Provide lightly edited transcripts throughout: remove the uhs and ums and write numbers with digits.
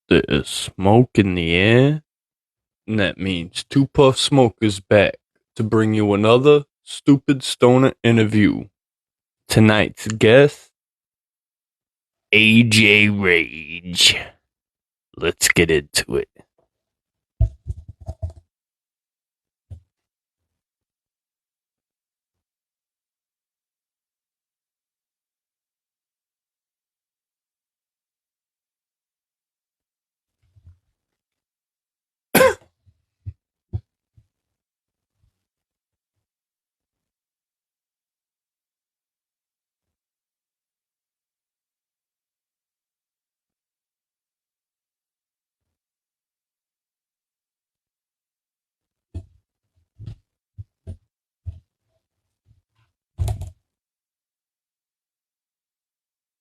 There's smoke in the air, and that means Two Puff Smoke is back to bring you another Stupid Stoner interview. Tonight's guest, AJ Rage. Let's get into it.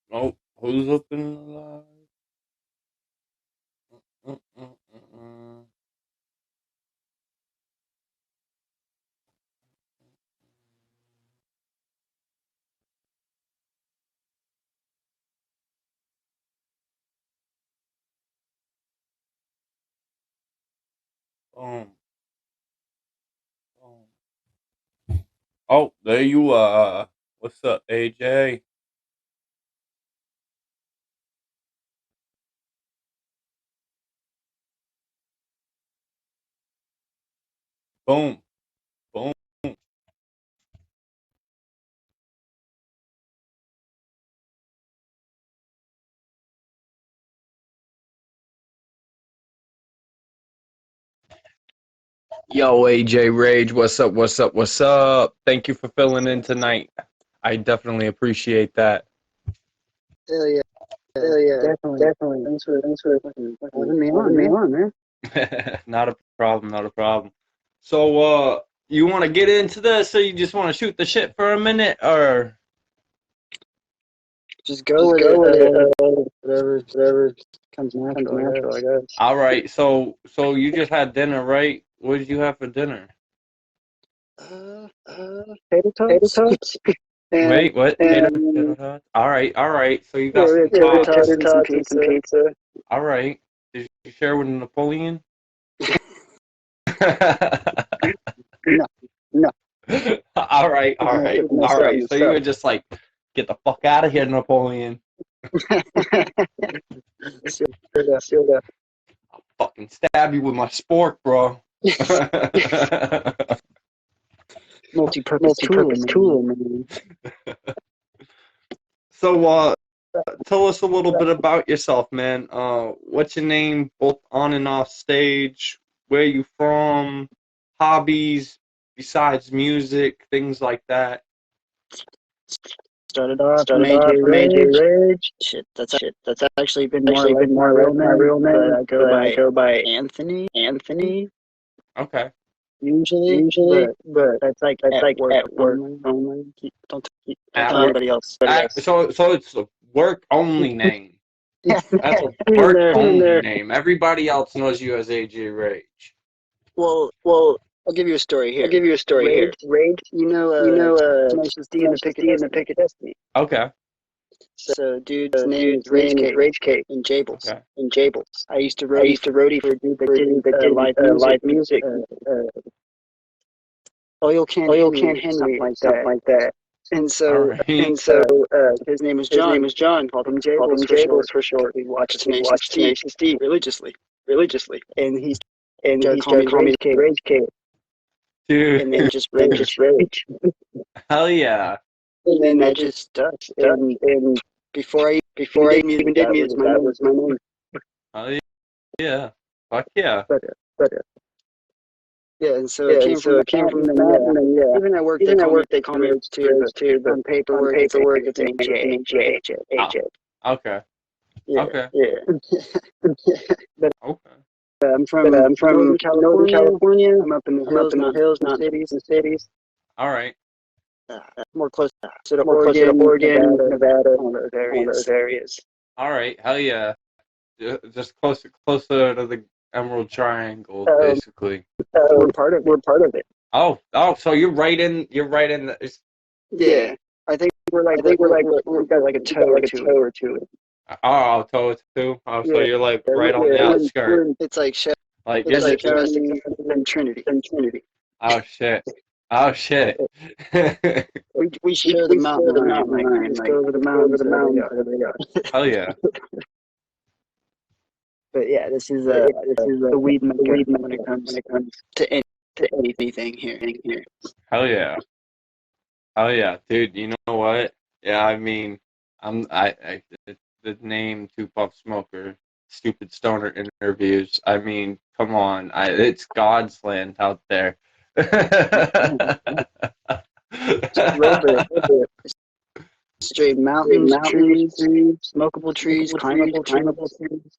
Oh, who's up in the live? Boom, boom. Oh, there you are. What's up, AJ? Boom, boom. Yo, AJ Rage, what's up? What's up? What's up? Thank you for filling in tonight. I definitely appreciate that. Hell yeah. Definitely. Thanks for having me on, man. Not a problem, not a problem. So, you want to get into this, or you just want to shoot the shit for a minute, or? Just go with it. Whatever comes natural, I guess. All right. So you just had dinner, right? What did you have for dinner? Potato tots. Wait, what? Potato tots? All right. So you got some Potato tots. tots and some pizza. All right. Did you share with Napoleon? No. All right. So you were just like, get the fuck out of here, Napoleon. Still there. I'll fucking stab you with my spork, bro. Multi-purpose tool, man. So, tell us a little bit about yourself, man. What's your name, both on and off stage? Where you from? Hobbies besides music, things like that. Started off from AJ Rage. Shit, that's actually been more like my real name. But I go by Anthony. Okay. Usually, but that's like at work only. Don't tell anybody else. So it's a work only name. That's a work only name. Everybody else knows you as AJ Rage. Well, I'll give you a story here. Rage, Tenacious D and the Pick of Destiny. Okay. So, dude's name is Rage Cake in Jables. Okay. I used to roadie for a dude that did live music. Oil Can Henry, something like that. And so, his name was John. Called him Jables for short. We watched Tenacious D religiously, and he started calling me Rage Cake. Dude. And then just Rage. Hell yeah. And then that just stuck. And before I even did music, that was my name. Hell yeah. Fuck yeah. But yeah, and so it came from that, and then even at work they call me Rage too, but on paperwork it's AJ. Okay. Yeah. Okay. Yeah. But Okay. I'm from Northern California. I'm up in the hills, not cities. All right. More close to Oregon, Nevada, all those areas. All right. Hell yeah. Just closer to the Emerald Triangle, basically. We're part of it. Oh, so you're right in the, Yeah. I think we've got like a toe or two. Oh, Toa too. Oh, so Yeah, you're like yeah, right on the outskirts. it's like Like, it's is like it? County and Trinity. Oh shit. Oh shit. We share the mountain line. Like we just go over the mountains there they are. Hell yeah. But yeah, this is the weed mecca when it comes to anything here. Hell yeah. Hell yeah, dude. You know what? Yeah, I mean, the name Two Puff Smoker, Stupid Stoner Interviews. I mean, come on. It's God's land out there. Just a little bit. Straight mountains, trees, smokable trees, climbable trees.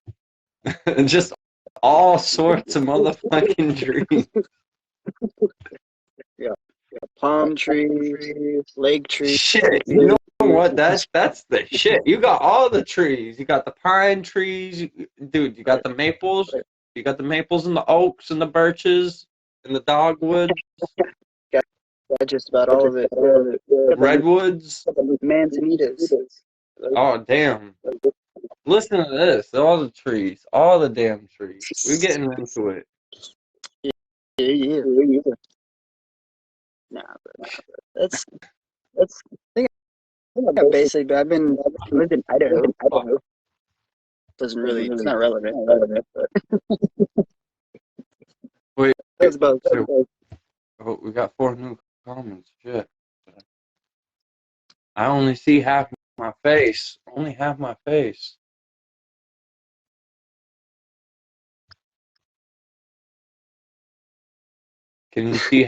Just all sorts of motherfucking trees. Yeah. Palm trees, lake trees. Shit, you know what? That's the shit. You got all the trees. You got the pine trees, dude. You got the maples. You got the maples and the oaks and the birches and the dogwoods. Got just about all of it. Redwoods. Manzanitas. Oh damn! Listen to this. All the trees. All the damn trees. We're getting into it. Yeah. Nah, but that's. I think basically. I've lived in Idaho. Doesn't really. It's not relevant. But Wait. That's about. Oh, we got 4 new comments. Shit. I only see half my face. Only half my face. Can you see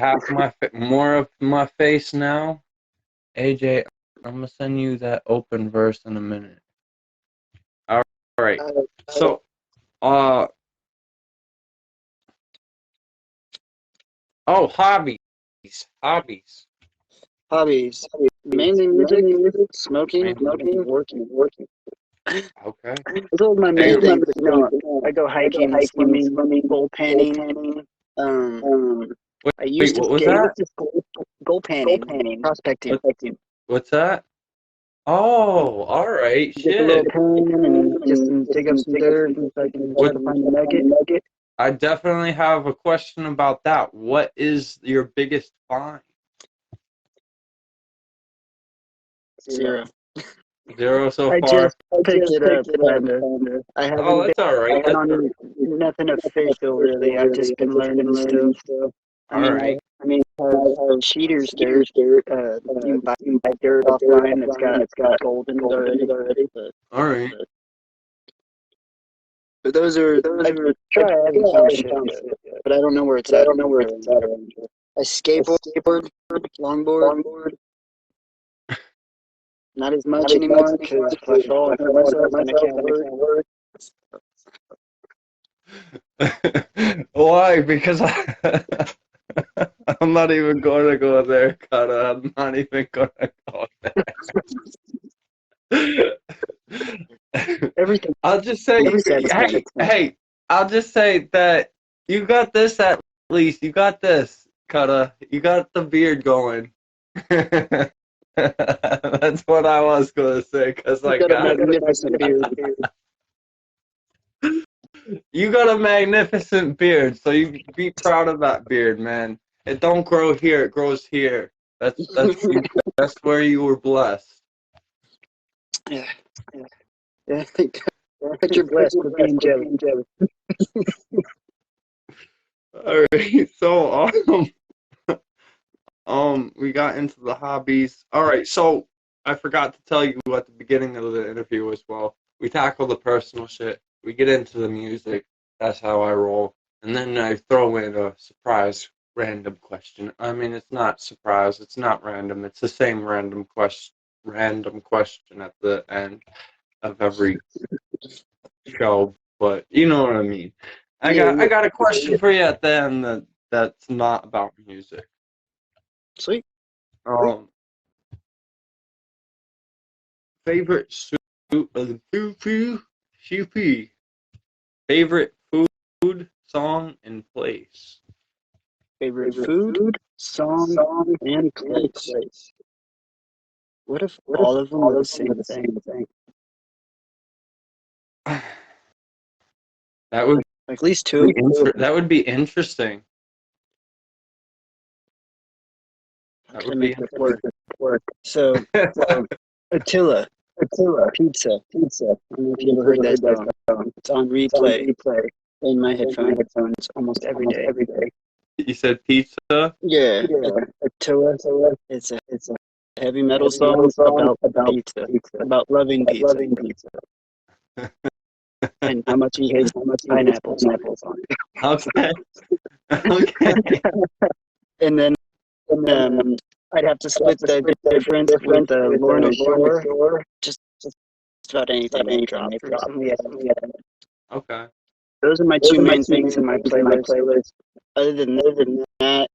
more of my face now? AJ, I'm gonna send you that open verse in a minute. All right. So, hobbies. Hobbies. Mainly music, smoking, working. Okay. Those are my main things. I go hiking, swimming, goal panning. I used Wait, to what was skate. that? Goal panning, prospecting. What's that? Oh, all right. Get a little Shit. pan and just dig up some dirt and so I can try to find a nugget. I definitely have a question about that. What is your biggest find? 0. 0 so I far. just picked it up. I haven't That's all right. been on nothing official really. I've just been learning stuff. All right. I mean, cheaters dirt. You can buy dirt offline that's got gold in it already. All right. But those are. I haven't found shit yet, but I don't know where it's at. I skateboard, longboard. Not as much anymore because if I fall, I hurt myself and I can't work. Why? Because I'm not even going to go there, Kata. I'm not even going to go there. Everything. I'll just say, hey, I'll just say that you got this at least. You got this, Kata. You got the beard going. That's what I was going to say, because I got a magnificent beard. You got a magnificent beard, so you be proud of that beard, man. It don't grow here; it grows here. That's where you were blessed. Yeah. I think you're blessed for being jealous. All right, so we got into the hobbies. All right, so I forgot to tell you at the beginning of the interview as well. We tackle the personal shit. We get into the music. That's how I roll. And then I throw in a surprise random question. I mean, it's not surprise. It's not random. It's the same random question at the end of every show. But you know what I mean. I got a question for you at the end that's not about music. Sweet. Favorite favorite food, song, and place. Favorite food, song, and place. What if all of them were the same thing? That would at least two. That would be interesting. That would be make it work. So Attila Pizza. I don't know if you ever heard that song. It's on replay in my headphones almost every day. You said pizza? Yeah. Attila. It's a heavy metal song about pizza, about loving pizza, and how much he hates pineapples on it. Okay. Okay. And then I'd have to split the difference with Lorna Shore. Just about anything they dropped recently. Okay. Those are my two main things in my playlist. Other than that,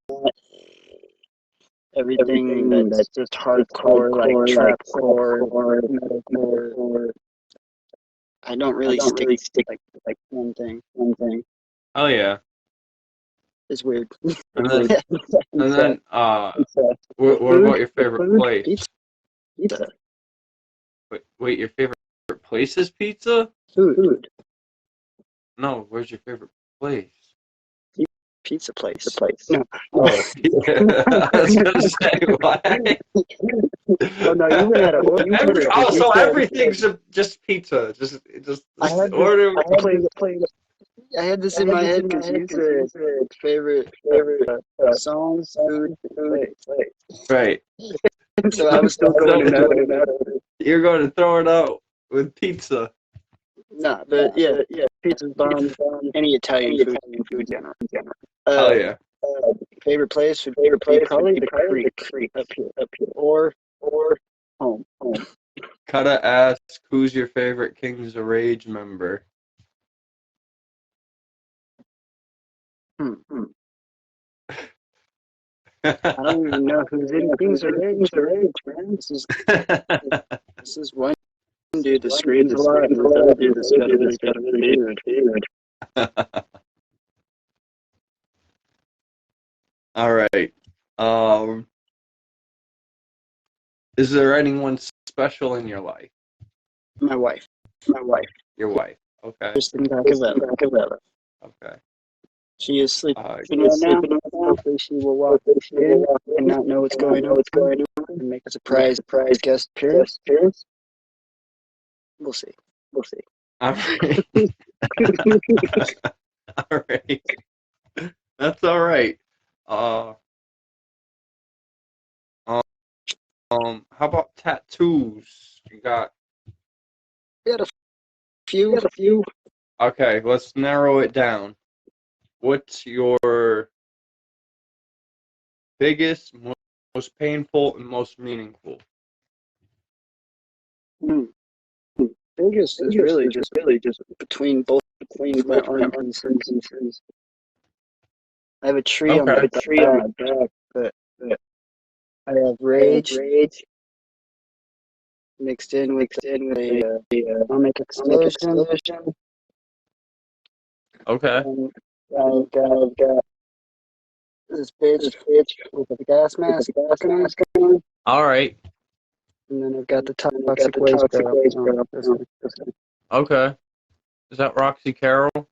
everything that's just hardcore, like trapcore, metalcore. I don't really stick like one thing. Oh yeah. It's weird. And then what about your favorite place? Pizza. Wait, your favorite place is pizza? Food. No, where's your favorite place? Pizza place. No. Oh, yeah. I was gonna say why. Oh no, you were at a so everything's just pizza. Just order. I had this in my head because you said favorite songs, food, place. Right. So I was still going to You're going to throw it out with pizza. Nah, but yeah, pizza's bomb. Any Italian food in general. Oh yeah. Favorite place would be probably the creek up here, or home. Gotta ask, who's your favorite Kings of Rage member? I don't even know who's in Kings of Rage, man. This is one dude that screams a lot, and this other dude that's got a really good beard. All right. Is there anyone special in your life? My wife. Your wife. Okay. Kristen Bacavella. Okay. She is sleeping right now. Hopefully she will walk in and not know what's going on and make a surprise guest appearance. We'll see. All right. All right. That's all right. How about tattoos? You got? We had a few. Okay, let's narrow it down. What's your biggest, most painful, and most meaningful? Biggest is really just between my arms. I have a tree on my back, but I have rage mixed in with a atomic explosion. Okay. I've got this bitch with a gas mask on. All right. And then I've got the toxic waste barrel. Okay. Is that Roxy Carroll?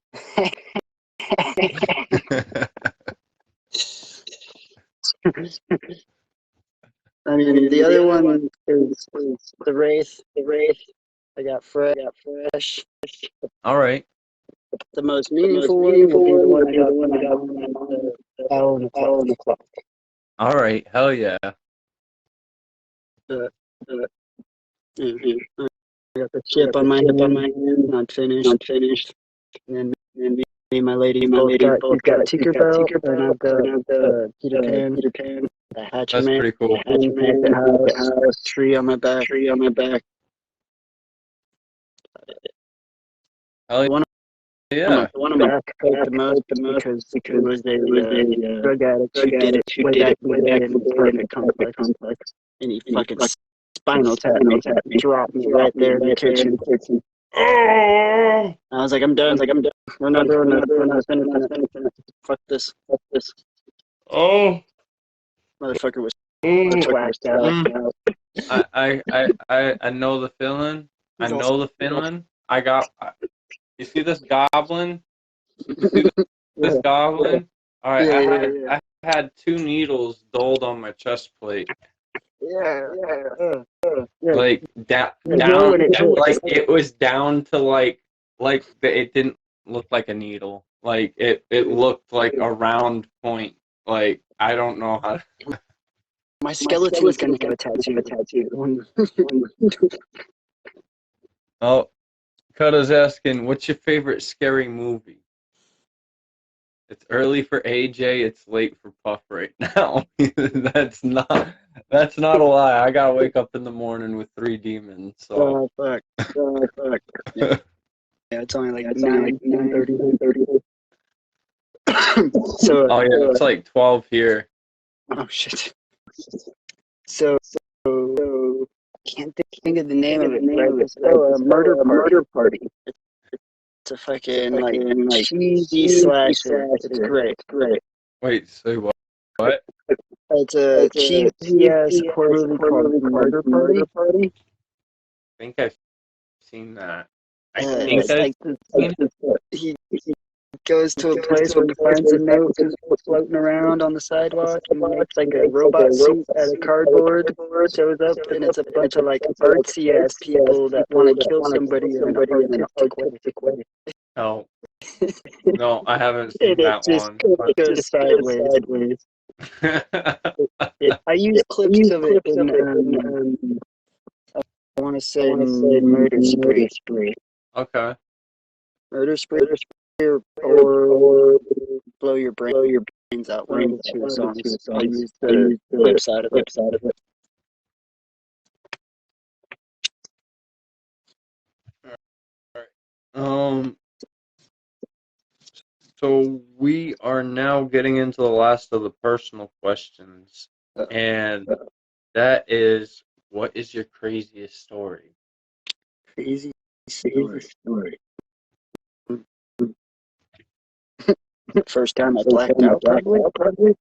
I mean, the other one is the Wraith. I got fresh. All right. The most meaningful one would be the one I got when I got the owl in the clock. All right. Hell yeah. I got the chip on my hand, not finished. And then me and my lady both got Tinkerbell, and I've got Peter Pan, the Hatchet Man. That's pretty cool. The house, tree on my back. Hell yeah. The one on my back hurt the most because it was a drug addict who did it way back in the apartment complex. And he fucking spinal tapped me, dropped me right there in the kitchen. I was like, I'm done. We're not spending it. Fuck this. Oh. Motherfucker was waxed out. I know the feeling. You see this goblin? You see this goblin? All right, I had 2 needles dulled on my chest plate. Like down, like it was down to it didn't look like a needle. Like it looked like a round point. Like I don't know how. My skeleton is gonna have a tattoo. Oh, Cutta's asking, what's your favorite scary movie? It's early for AJ. It's late for Puff right now. That's not a lie. I gotta wake up in the morning with 3 demons. So. Fuck. Yeah, it's only like 9:30. So. Oh yeah, it's like 12 here. Oh shit. So can't think of the name of it. Right? Murder Party. It's a fucking like cheesy slasher. It's great. Wait, say what? It's a cheesy ass horror movie called Murder Party. I think I've seen that. He goes to a place where he finds a note floating around on the sidewalk, and makes like a robot suit out of cardboard. Shows up, and it's a bunch of like artsy ass people that want to kill somebody in an artistic way. Oh, no, I haven't seen that one. It goes sideways. I use clips of it in, I want to say Murder Spree. Okay. Murder Spree or Blow Your Brains Out. One of the 2 songs. I use the flip side of it. So we are now getting into the last of the personal questions, and that is, what is your craziest story? Crazy story. First time I blacked out, probably.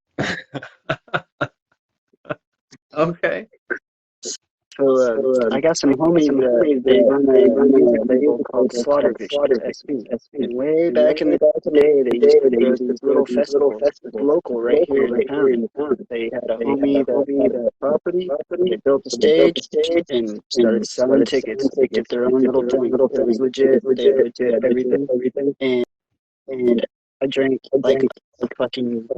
Okay. So I got some homies that they run a label called Slaughter Vision, and way back in the day, they used to do this little festival, local right here in town. They had a homie that had a property. They built a stage and started selling tickets to get their own little thing. It was legit. They had everything. And I drank like fucking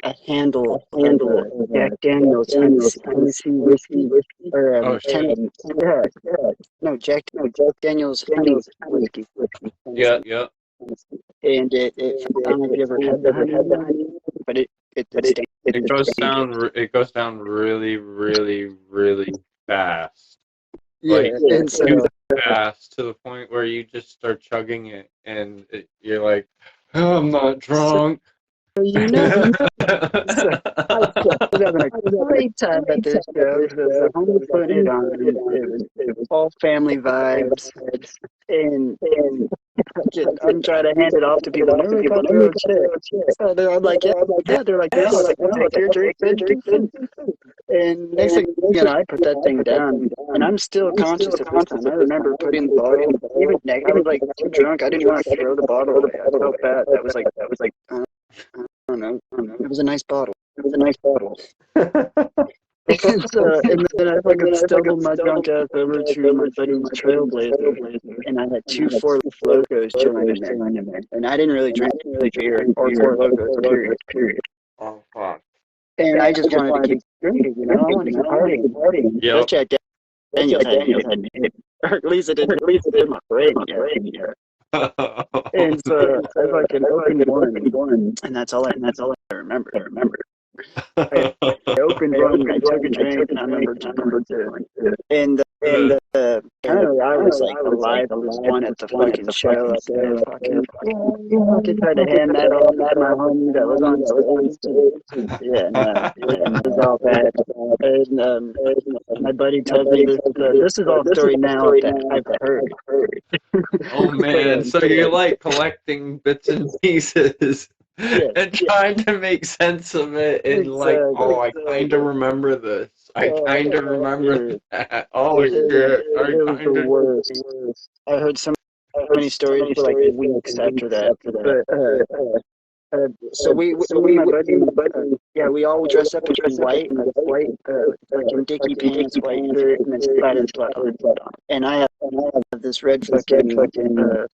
a handle of Jack Daniel's Tennessee whiskey, or Jack Daniel's honey whiskey. Yeah. And I don't know if you ever had the honey, but it goes down really, really, really fast. Yeah, and so too fast to the point where you just start chugging it, and you're like, oh, I'm not drunk. So I was having a great time at this show. The homie put it on. It was all family vibes, and I'm trying to hand it off to people. Never about their own shit. So I'm like, yeah. They're like, yeah. Take your drink. And next thing you know, I put that thing down, and I'm still conscious of this time. I remember putting the bottle, even I was like too drunk. I didn't want to throw the bottle away. I felt bad. That was like. I don't know. It was a nice bottle. And then I fucking stumbled my drunk ass over to my buddy's Trailblazer, and I had 2 Four Locos chilling in there. And I didn't really drink beer or Four Locos, period. Oh, fuck. And I just wanted to keep drinking, I wanted to keep partying. Yep. Jack Daniels had me hit. Or at least it didn't hit my brain yet. And so I fucking opened one, and that's all I remember. I opened one, I took a drink, and I remember 2. And apparently I was like the live one at the fucking show up there. Fucking tried to hand that off to my homie that was on stage. Yeah, no, it was all bad. And my buddy told me this is all story now that I've heard. Oh man, so you're like collecting bits and pieces. Yeah, and trying to make sense of it, and like, oh, I kind of remember this. I kind of remember that. Oh shit! It was the worst. I heard some funny stories for like weeks after that. But so me and my buddy, we all dress up in white, like in Dickie pants, white shirt, and then splattered blood on. And I have this red fucking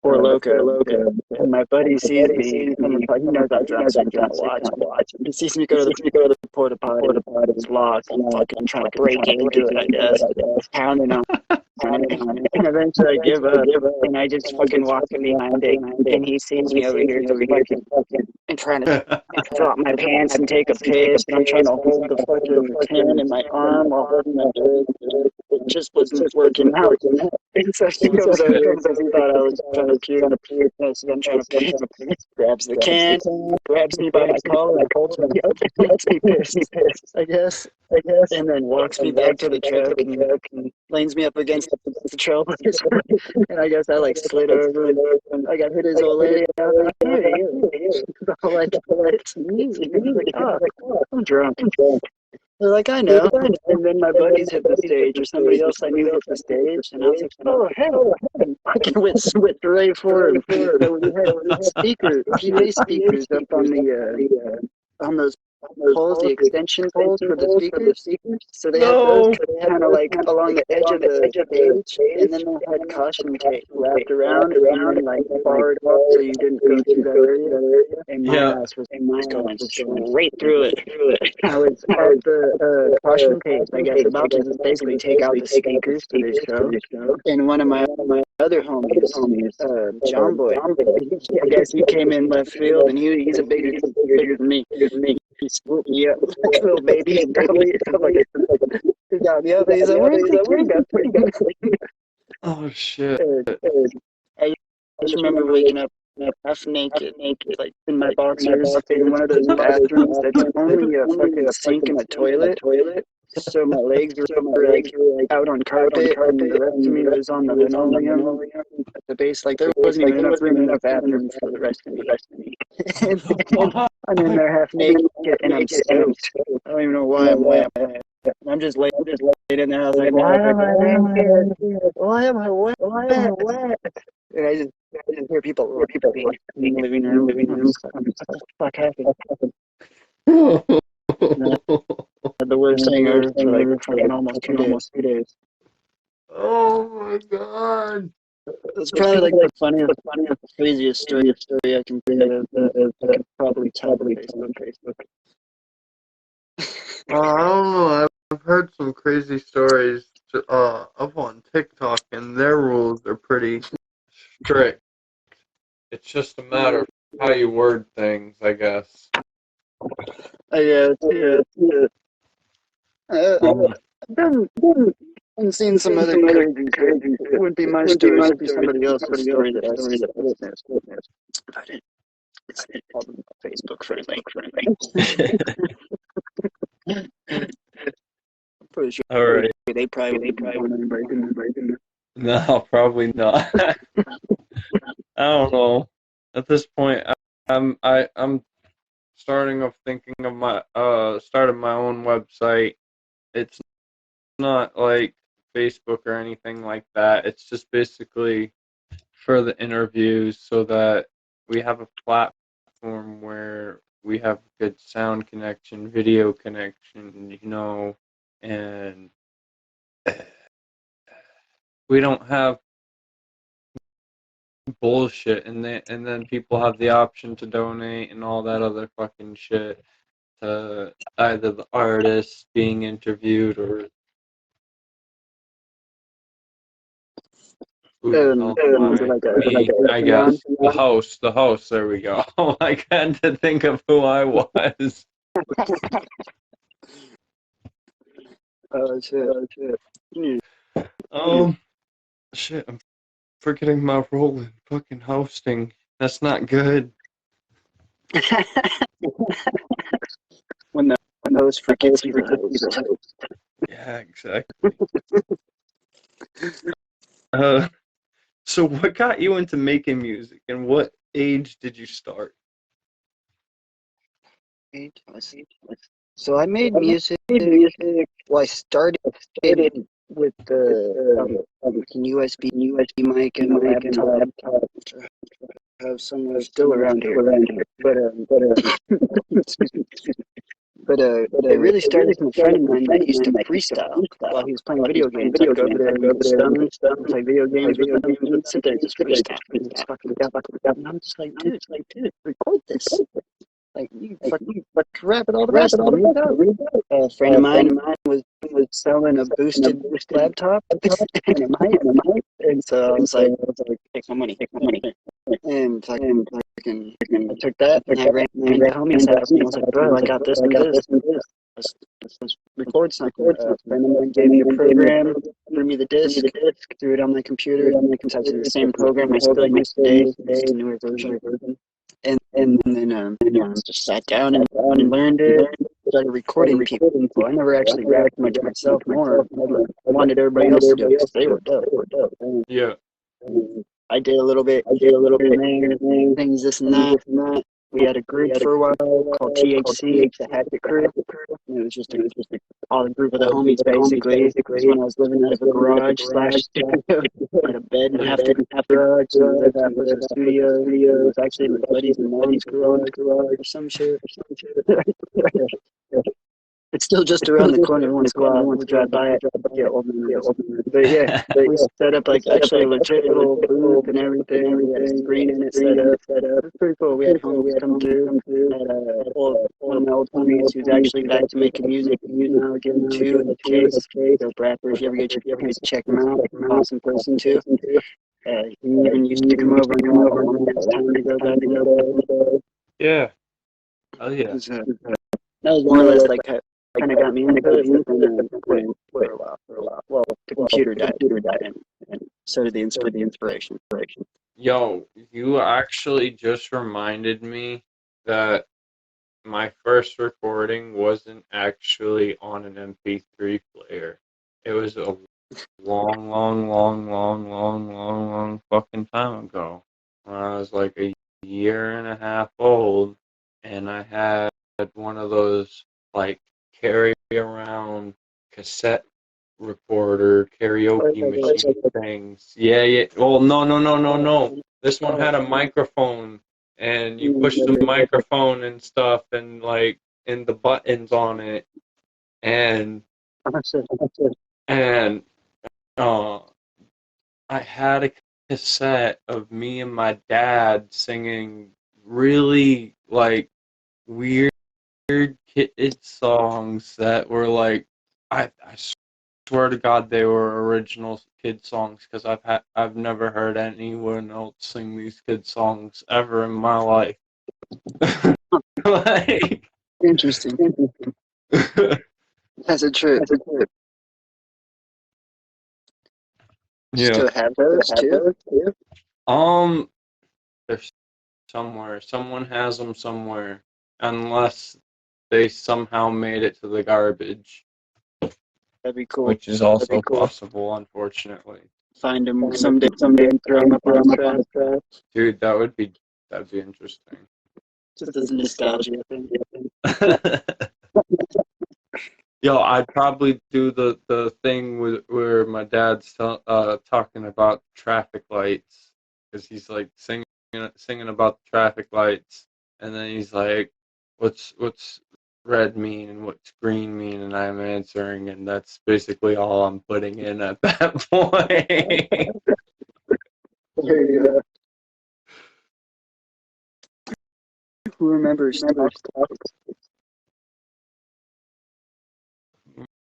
Four Loko, and my buddy sees me, and he knows I drop something to watch. He sees me go to the porta potty, it's locked, and fucking trying to break into it, I guess, pounding on it. And eventually I give up, and I just fucking walk behind it, and he sees me over here fucking and trying to drop my pants and take a piss, and I'm trying to hold the fucking can in my arm while holding my dick. It just wasn't working out. And so he comes over because he thought I was trying to puke. So I'm trying to piss. Grabs the can, grabs me by my collar, and holds me up, and lets me piss, I guess. And then walks me back to the truck and lanes me up against the trailblazer. And I guess I like slid over and I got hit his old lady. I was like, hey. I'm like, it's me. I'm like, oh, I'm drunk. They're like, I know. And then my buddies hit the stage, or somebody else I knew hit the stage, and I was like, oh, hell. And fucking went straight for him. So we had PA speakers up on those poles, the extension poles for the speakers. So they had those kind of like along the edge of the stage, and then they had caution tape wrapped around and then like barred off so you didn't go through that area. And my ass was going straight through it. I was at the caution tape, I guess, about to just basically take out the speakers for this show. And one of my other homies, John Boy, I guess he came in left field, and he's a bigger than me. He swooped me up like a little baby. He got me up. He's like, where's the kid? Oh, shit. I just remember waking up half naked, like in my boxers, in one of those bathrooms that's only a fucking sink and a toilet. So my legs were like out on carpet, and the rest of me was on the linoleum at the base. Like there wasn't even enough room in the bathroom for the rest of me. And I'm in there half naked, and I'm stoked. I don't even know why I'm wet. I'm just laid in there. I was like, why am I naked? Why am I wet? And I just hear people in the living room. What the fuck happened? The worst thing ever for like fucking almost 2 days. Oh my god. It's probably like the funniest, craziest story I can think of. I could probably tell on Facebook. I don't know. I've heard some crazy stories up on TikTok, and their rules are pretty strict. It's just a matter of how you word things, I guess. Yeah. I've seen some other crazy. It wouldn't be my story. It would be somebody else's story that I witnessed. But it's probably Facebook friendly. I'm pretty sure. All right. They probably wouldn't break in. No, probably not. I don't know. At this point, I'm starting off thinking of starting my own website. It's not like Facebook or anything like that. It's just basically for the interviews so that we have a platform where we have good sound connection, video connection, and we don't have bullshit, and then people have the option to donate and all that other fucking shit to either the artist being interviewed or I guess the host. There we go. I had to think of who I was. Oh shit. Shit. I'm forgetting my role in fucking hosting. That's not good. when the host forgets he's a host. Yeah, exactly. So what got you into making music, and what age did you start? So I made music. Well, I started with the fucking USB mic and a laptop. Have somewhere still around here, but excuse me. But it really started from a friend of mine that used to freestyle while he was playing video games. I'd go over there and get stoned, play video games with him, and he'd sit there and just freestyle. It's fucking dumb. And I'm just like, dude, record this. Like, you fucking rap it all the rest. A friend of mine was selling a boosted laptop and a mic, and so I was like, take my money. And fucking, I took that and I ran to homie's house and I was like, bro, I got this and this. Let's record something. A friend of mine gave me a program, threw me the disc, threw it on my computer. It's actually the same program I still use today, just a newer version. And then just sat down and learned it. Started recording people. I never actually rapped much myself more. I wanted everybody else to do it because they were dope. Yeah. I did a little bit, things, this and that. We had a group for a while called THC, the Hatchet Crew. And it was just all a group of the homies, basically. It was when I was living out of a garage / studio. I had a bed and half the garage, and half was a studio. It was actually my buddies and buddies' garage or some shit. It's still just around the corner once in a while. I want to drive by it. But yeah, we set up like actually a legit little booth and everything. We had a screen in it set up. It was pretty cool. We had homies come through. Had one of my old homies who's actually back to making music now again too. In the case, dope rapper. If you ever get your chance to check him out, awesome person too. He even used to come over when it's time to go back. Yeah. Oh yeah. That was more or less like kind of got me into it, for a while. Well, the computer died, and so did the inspiration. Yo, you actually just reminded me that my first recording wasn't actually on an MP3 player. It was a long fucking time ago. When I was like a year and a half old, and I had one of those like carry around cassette recorder karaoke machine things. Yeah. Well, no. This one had a microphone, and you push the microphone and stuff, and like and the buttons on it, and I had a cassette of me and my dad singing really like weird kid songs that were like I swear to God they were original kid songs because I've never heard anyone else sing these kid songs ever in my life. Like interesting. That's a trip. Yeah. Still have those too? They're somewhere. Someone has them somewhere, unless they somehow made it to the garbage. That'd be cool. Which is also possible, unfortunately. Find them someday and throw them up on the trash. Dude, that'd be interesting. Just as a nostalgia thing. Yo, I'd probably do the thing where my dad's talking about traffic lights, because he's like singing about the traffic lights, and then he's like, what's red mean and what's green mean, and I'm answering, and that's basically all I'm putting in at that point. There you go. Who remembers Talk?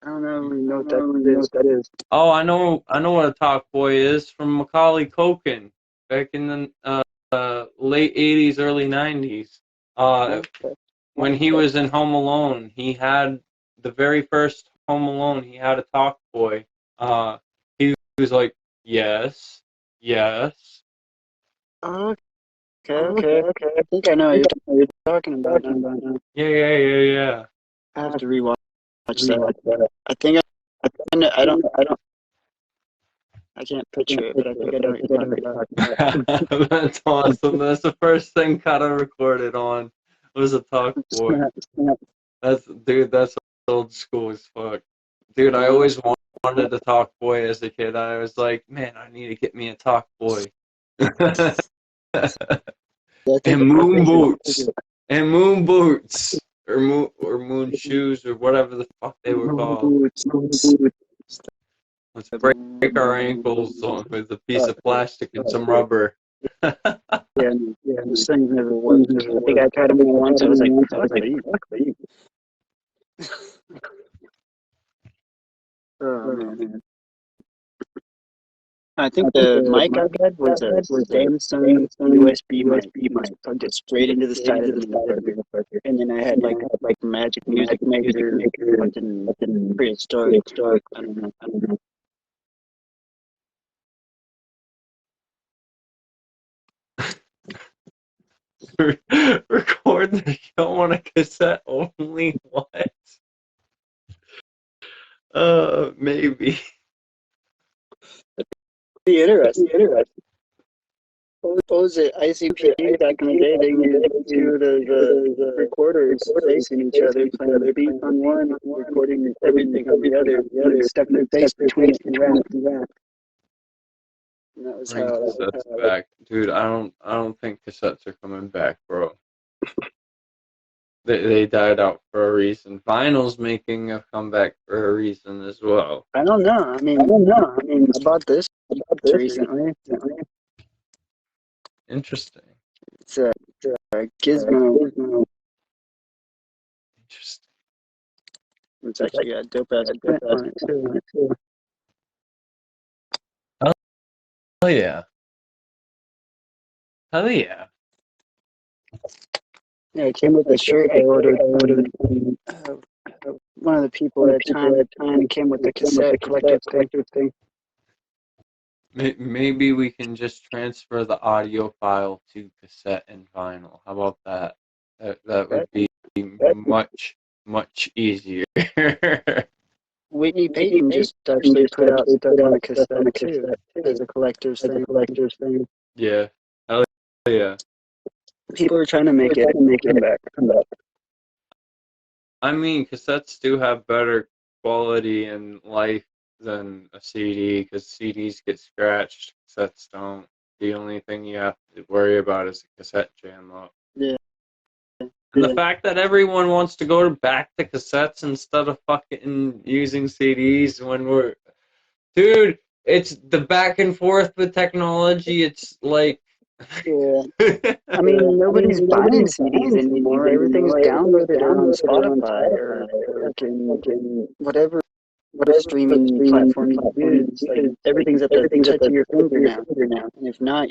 I don't know what that is. Oh, I know what a talk boy is, from Macaulay Culkin back in the late 80s, early 90s. When he was in Home Alone, he had the very first Home Alone. He had a talk boy. He was like, yes. Okay. I think I know what you're talking about now. Yeah. I have to rewatch that. I think I don't. I can't picture it, but I think I know what you're talking about. That's awesome. That's the first thing Kata recorded on. Was a talk boy. That's old school as fuck. Dude, I always wanted a Talk Boy as a kid. I was like, man, I need to get me a Talk Boy. And moon boots. And moon boots. Or moon shoes or whatever the fuck they were called. Let's break our ankles with a piece of plastic and some rubber. Yeah, those things never worked. I think I tried them once. I was like, fuck me. Oh, man. I think the mic I had was a Samsung USB mic. Plugged it straight into the side of the motherfucker. And then I had like Magic Music Maker, fucking prehistoric. I don't know. Record the show on a cassette only? What? Maybe. Be interesting. What was it? ICP back in the day, they used two of the recorders facing each other, playing the beat on one, recording everything on the other, and stuck their face between it and rap. And that was Bring cassettes back. Dude, I don't think cassettes are coming back, bro. They died out for a reason. Vinyl's making a comeback for a reason as well. I don't know. I mean, I bought this recently. Interesting. It's a Gizmo. Interesting. It's actually got a dope ass print on it too. Oh yeah. Hell yeah. Yeah, it came with a shirt I ordered. One of the people at the time it came with the cassette collector thing. Maybe we can just transfer the audio file to cassette and vinyl. How about that? That would be much easier. Whitney Payton just actually put out stuff on a cassette too, as a collector's thing. Yeah. Hell yeah. People are trying to make it come back. I mean, cassettes do have better quality and life than a CD because CDs get scratched, cassettes don't. The only thing you have to worry about is a cassette jam up. Yeah. And the fact that everyone wants to go back to cassettes instead of fucking using CDs when we're... Dude, it's the back and forth with technology. It's like... Yeah. I mean, nobody's buying CDs anymore. Everything's downloaded on Spotify or whatever streaming platform you use. Like, everything's at the touch of your finger now. And if not,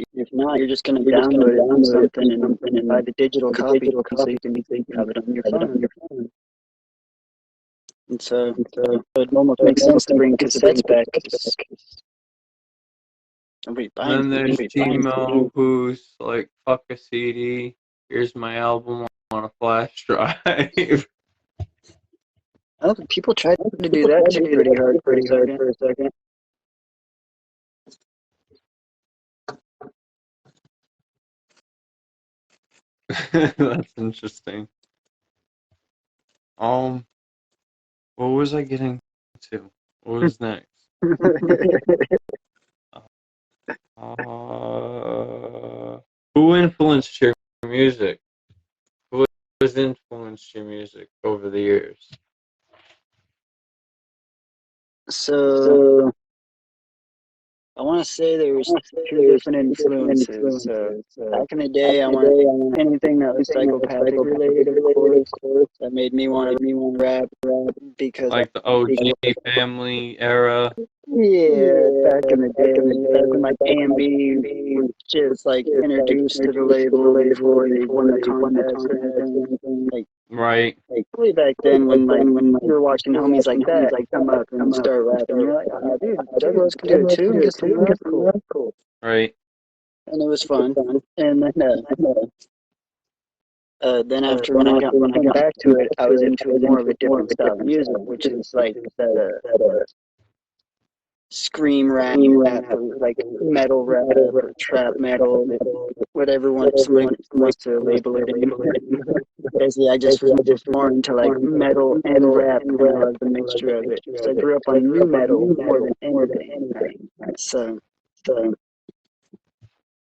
you're just gonna download it from something and buy the digital copy so you can have it on your phone. And so it almost makes sense to bring cassettes back. Then there's Timo, who's like, fuck a CD. Here's my album on a flash drive. Oh, people tried to do that too pretty hard for a second. That's interesting. What was I getting to? What was next? Who influenced your music? Who has influenced your music over the years? So I want to say there was two different influences. Back in the day, I wanted anything that was psychopathic related, of course. That made me want to rap because like the OG Family era. Yeah, back in the day, back when like AMB was just like introduced to the label before they won the contest or anything. Like, right. Like way back then, when you were watching homies like that, like come up and start rapping, you're like, oh, dude, Douglas can do it too. Get some rap, cool. Right. And it was fun. And then after when I got back to it, I was into more of a different style of music, which is like the scream rap, or like metal rap, or trap metal, whatever someone wants to label it in. Basically, I just was more into like metal and rap, and I love the mixture of it. So I grew up on new metal more than anything. Right? So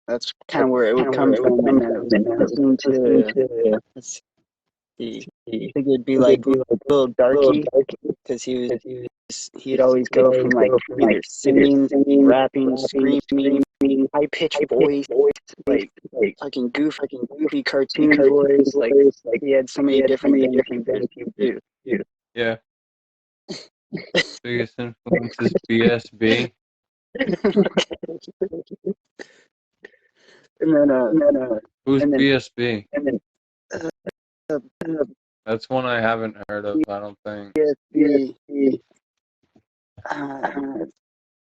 that's kind of where it would come from. And I was listening to, let's see, I think it'd be like Lil Darky, because he'd always go from like either singing, rapping, screaming, high pitched voice, like fucking goofy cartoon voice. Like he had so many different things he would do. Yeah. Biggest influence is BSB. And then who's BSB? And then that's one I haven't heard of. I don't think. BSB. I'm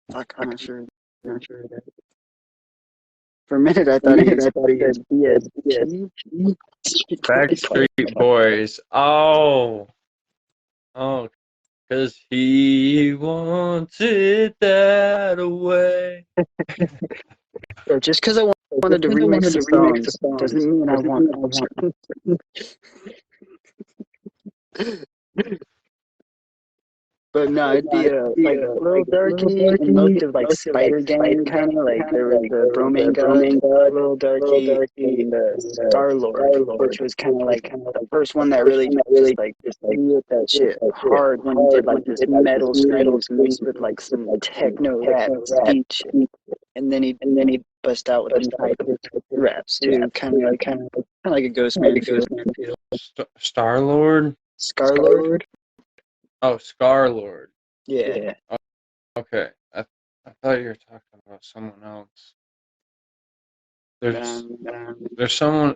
not sure. For a minute, I thought he said BSB. Backstreet Boys. Oh, because he wanted that away. So just because I wanted to remix the songs doesn't mean I want. But no, it'd be like Lil Darky and most of like Spider Gang, kind of like there was the Romaine God, Lil Darky, and Star-Lord, which was kind of like the first one that really hit that shit hard when he did like this metal screams mixed with like some techno rap speech, and then he bust out with some hype raps too, kind of like a Ghostman feel. Star-Lord? Scar-Lord? Oh, Scar-Lord. Yeah. Okay. I thought you were talking about someone else. There's someone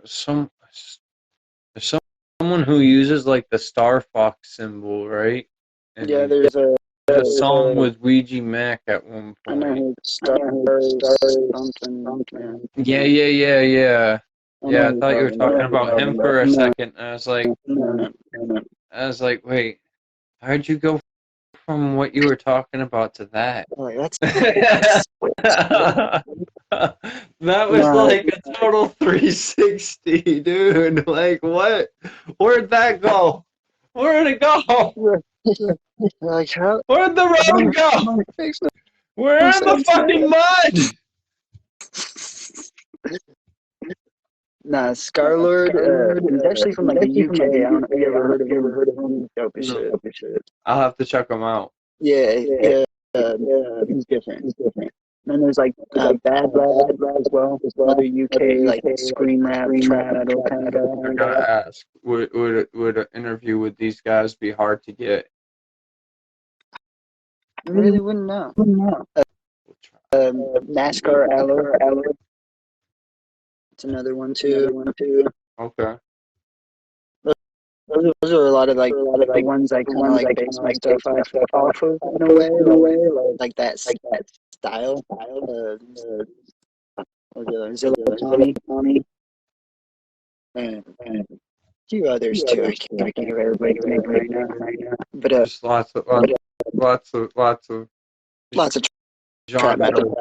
who uses like the Star Fox symbol, right? And yeah, there's a song with Ouija Mac at one point. I know Star something. Yeah. Yeah, I thought you were talking about him for a second. I was like, wait, how'd you go from what you were talking about to that? That was like a total 360, dude. Like, what? Where'd that go? Where'd it go? Like, how? Where'd the road go? We're in the fucking mud! Nah, Scar-Lord is actually from like the UK. I don't know if you ever heard of him. Dope as shit. I'll have to check him out. Yeah, he's different. And there's like Bad Lad as well. Another UK like scream rap, trap metal kind of guy. I gotta ask, would an interview with these guys be hard to get? I really wouldn't know. NASCAR Allo. It's another one too. Okay. Those are a lot of the ones I kind of like base my stuff off of in a way, like that style. Zilla Tommy, and a few others too. I can't think of everybody's name right now. But just lots of trap metal.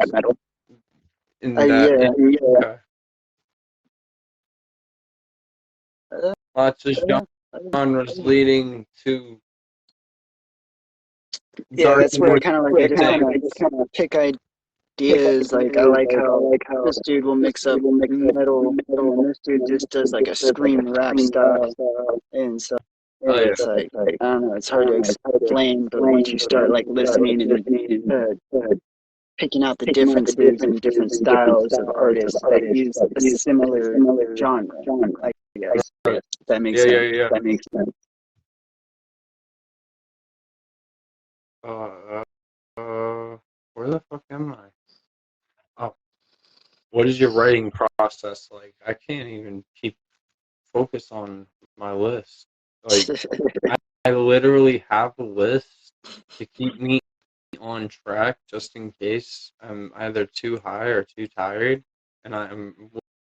In that, yeah. Lots of genres leading to. Yeah, that's where I kind of like pick ideas. Like I like how this dude will mix up metal, and this dude just does like a scream rap style, and so it's like I don't know, it's hard to explain, but once you start like listening and picking out the differences in different styles of artists that use a similar genre, I guess. That makes sense. Yeah. That makes sense. Where the fuck am I? Oh, what is your writing process like? I can't even keep focus on my list. Like, I literally have a list to keep me on track just in case I'm either too high or too tired, and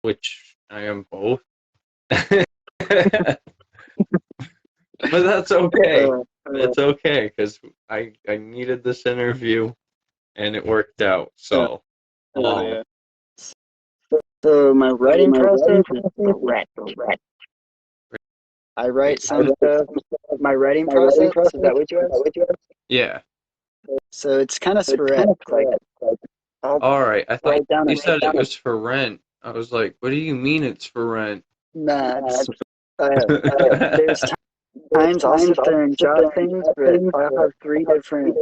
which I am both. But that's okay. It's okay because I needed this interview, and it worked out. So, yeah. So my writing process is correct. I write some stuff. My writing process, is that what you asked? yeah. So it's kind of sporadic. Like, All right. I thought down you said it was for rent. I was like, what do you mean it's for rent? Nah, there's times I'll sit there and jot things, but I'll have three different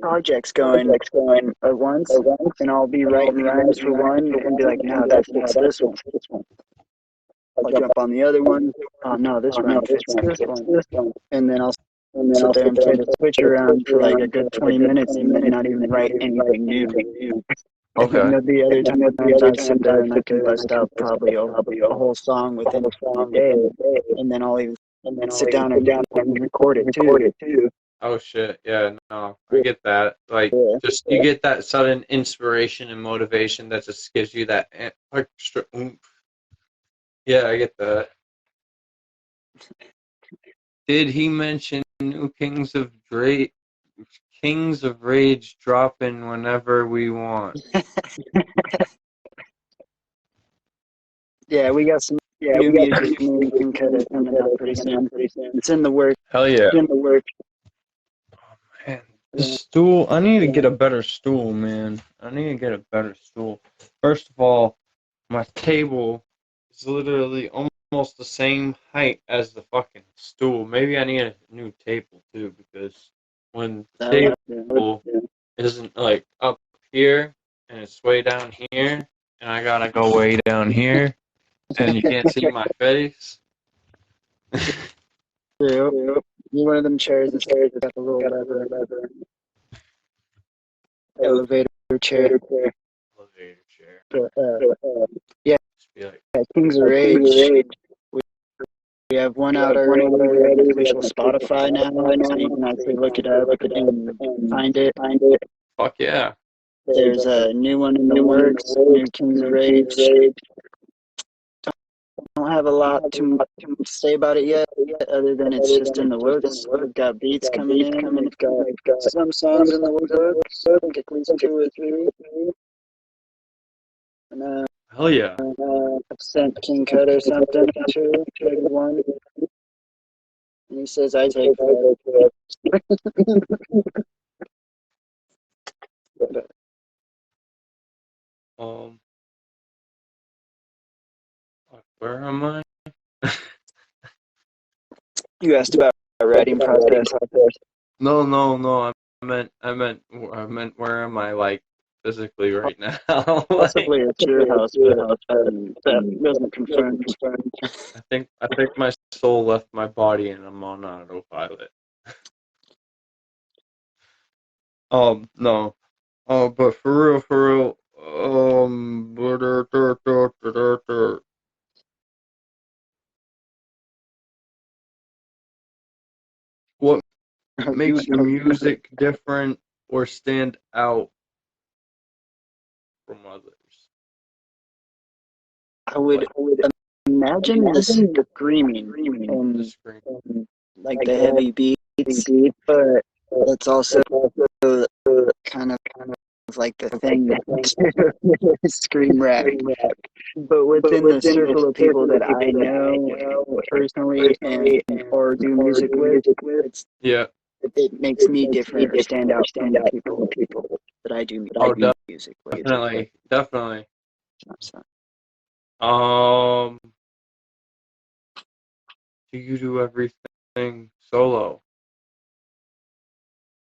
projects going at once, and I'll be writing rhymes for one and be like, no, that fits this one. I'll jump on the other one. Oh no, this rhyme fits this one, and then I'll sit there and play the switch around for like a good 20 minutes and not even write anything new. Okay. And there'll be other times I sit there and I can bust out probably a whole song within a day, and then I'll even sit down and record it too. Oh shit! Yeah, no, I get that. Like, just you get that sudden inspiration and motivation that just gives you that extra oomph. Yeah, I get that. Did he mention new Kings of Rage dropping whenever we want? Yeah, we got some new music. We can cut it coming out pretty soon. It's in the works. Hell yeah! Oh man, the stool. I need to get a better stool, man. I need to get a better stool. First of all, my table is literally almost the same height as the fucking stool. Maybe I need a new table too, because when the table isn't like up here and it's way down here, and I gotta go way down here, and you can't see my face. You're one of them chairs that's got a little leather. Elevator chair. Elevator chair. Yeah, Kings of Rage. We have one out already. We have official Spotify now, so you can actually look it up and find it. Fuck yeah. There's a new one in the works, new Kings of Rage. Don't have a lot to say about it yet, other than it's just in the works. We've got beats coming in. We've got some songs in the works. I think at least 2 or 3. And, hell yeah. I've sent King Cutter something to one. And he says I take that. Where am I? You asked about writing process. No. I meant where am I, like, physically right now? Possibly at your house, but that wasn't confirmed. I think my soul left my body and I'm on autopilot. No. But for real, what makes your music different or stand out from others? I would imagine the screaming and like the heavy beats, but it's also kind of like the thing that scream rap. But within the circle of people that I know personally and or do music with, it makes me different or stand out from the people that I do music with. Definitely. Do you do everything solo?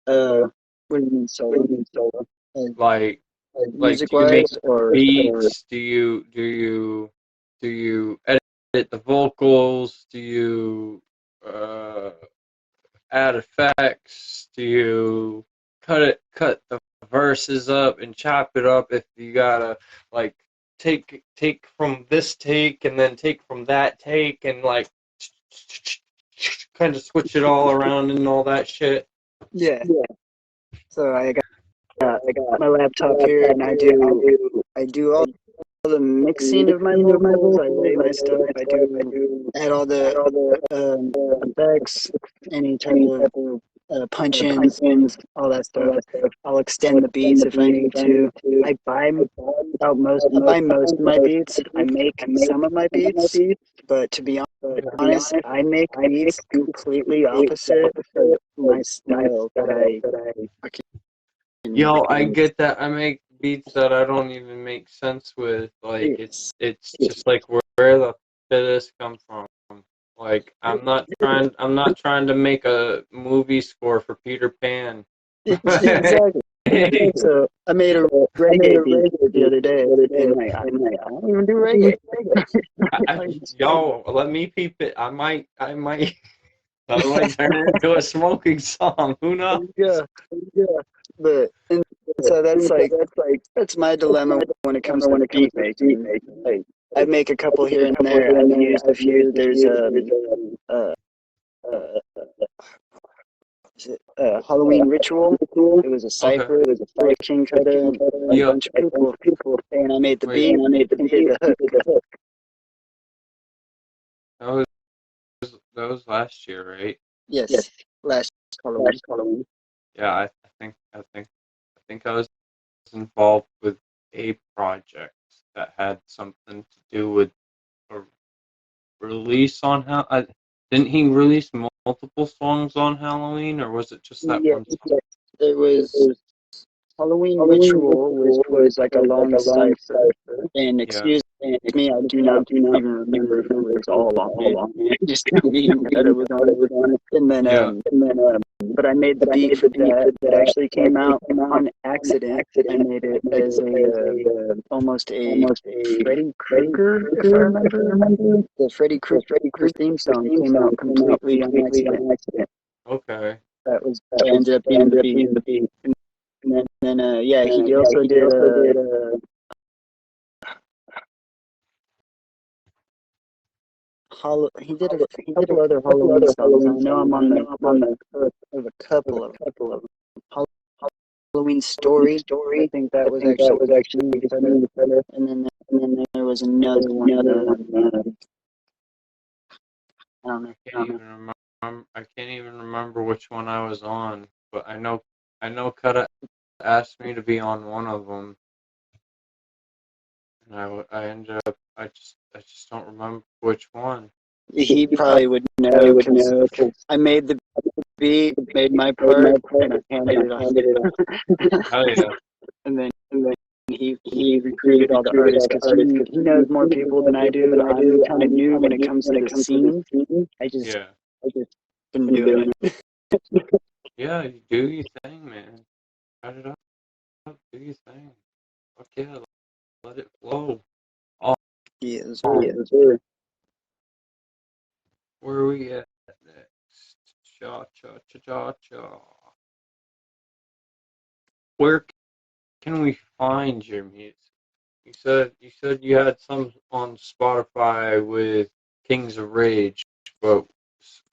What do you mean solo? Like music do you make or beats? Do you edit the vocals? Do you add effects? Do you cut the verses up and chop it up if you gotta, like, take from this take and then take from that take and like kind of switch it all around and all that shit? Yeah. So I got my laptop here and I do all the mixing of my vocals. I lay my stuff. I do add all the effects, any type of punch-ins, all that stuff. I'll extend the beats if I need to. I buy most of my beats. I make some of my beats, but to be honest, I make beats completely opposite of my style that I Yo, I get that. I make beats that I don't even make sense with. Like it's just like where the did this come from? Like I'm not trying to make a movie score for Peter Pan. Exactly. So I made a reggae beat the other day, and I don't even do reggae. Yo, let me peep it. I might turn it into a smoking song. Who knows? Yeah. But and so that's my dilemma when it comes to beat making. Like, I make a couple here and there. I've used a few. There's uh, Halloween Ritual. It was a cipher. It was a King Cutter, and a bunch of people. And I made the beat and did the hook. That was last year, right? Yes. Last Halloween. Yeah, I think I was involved with a project that had something to do with a release on didn't he release multiple songs on Halloween, or was it just that one song? It was Halloween Ritual, which was like a long cipher. And excuse me, I do not even remember who was all on it. Just being that it was on it. And then but I made the beat for that. That actually came out on accident. I made it as almost a Freddy Krueger, if I remember. The Freddy Krueger theme song came out completely on accident. Okay. I ended up being the beat. And then he also did he did a couple other Halloween songs. I know I'm on the of a couple of Halloween Story. I think that was actually better. And then there was another one. I don't know. I can't even remember which one I was on, but I know Kutta asked me to be on one of them, and I ended up I just don't remember which one. He probably would know because I made the beat, made my part, and I handed it off. Hell yeah! and then he recruited all the artists because he knows more people than I do. I'm kind of new when it comes to the scene. I just been doing it. Yeah, you do your thing, man. Cut it up, do your thing. Fuck yeah, let it flow. Oh, Yes, sir. Where are we at next? Cha. Where can we find your music? You said you had some on Spotify with Kings of Rage, but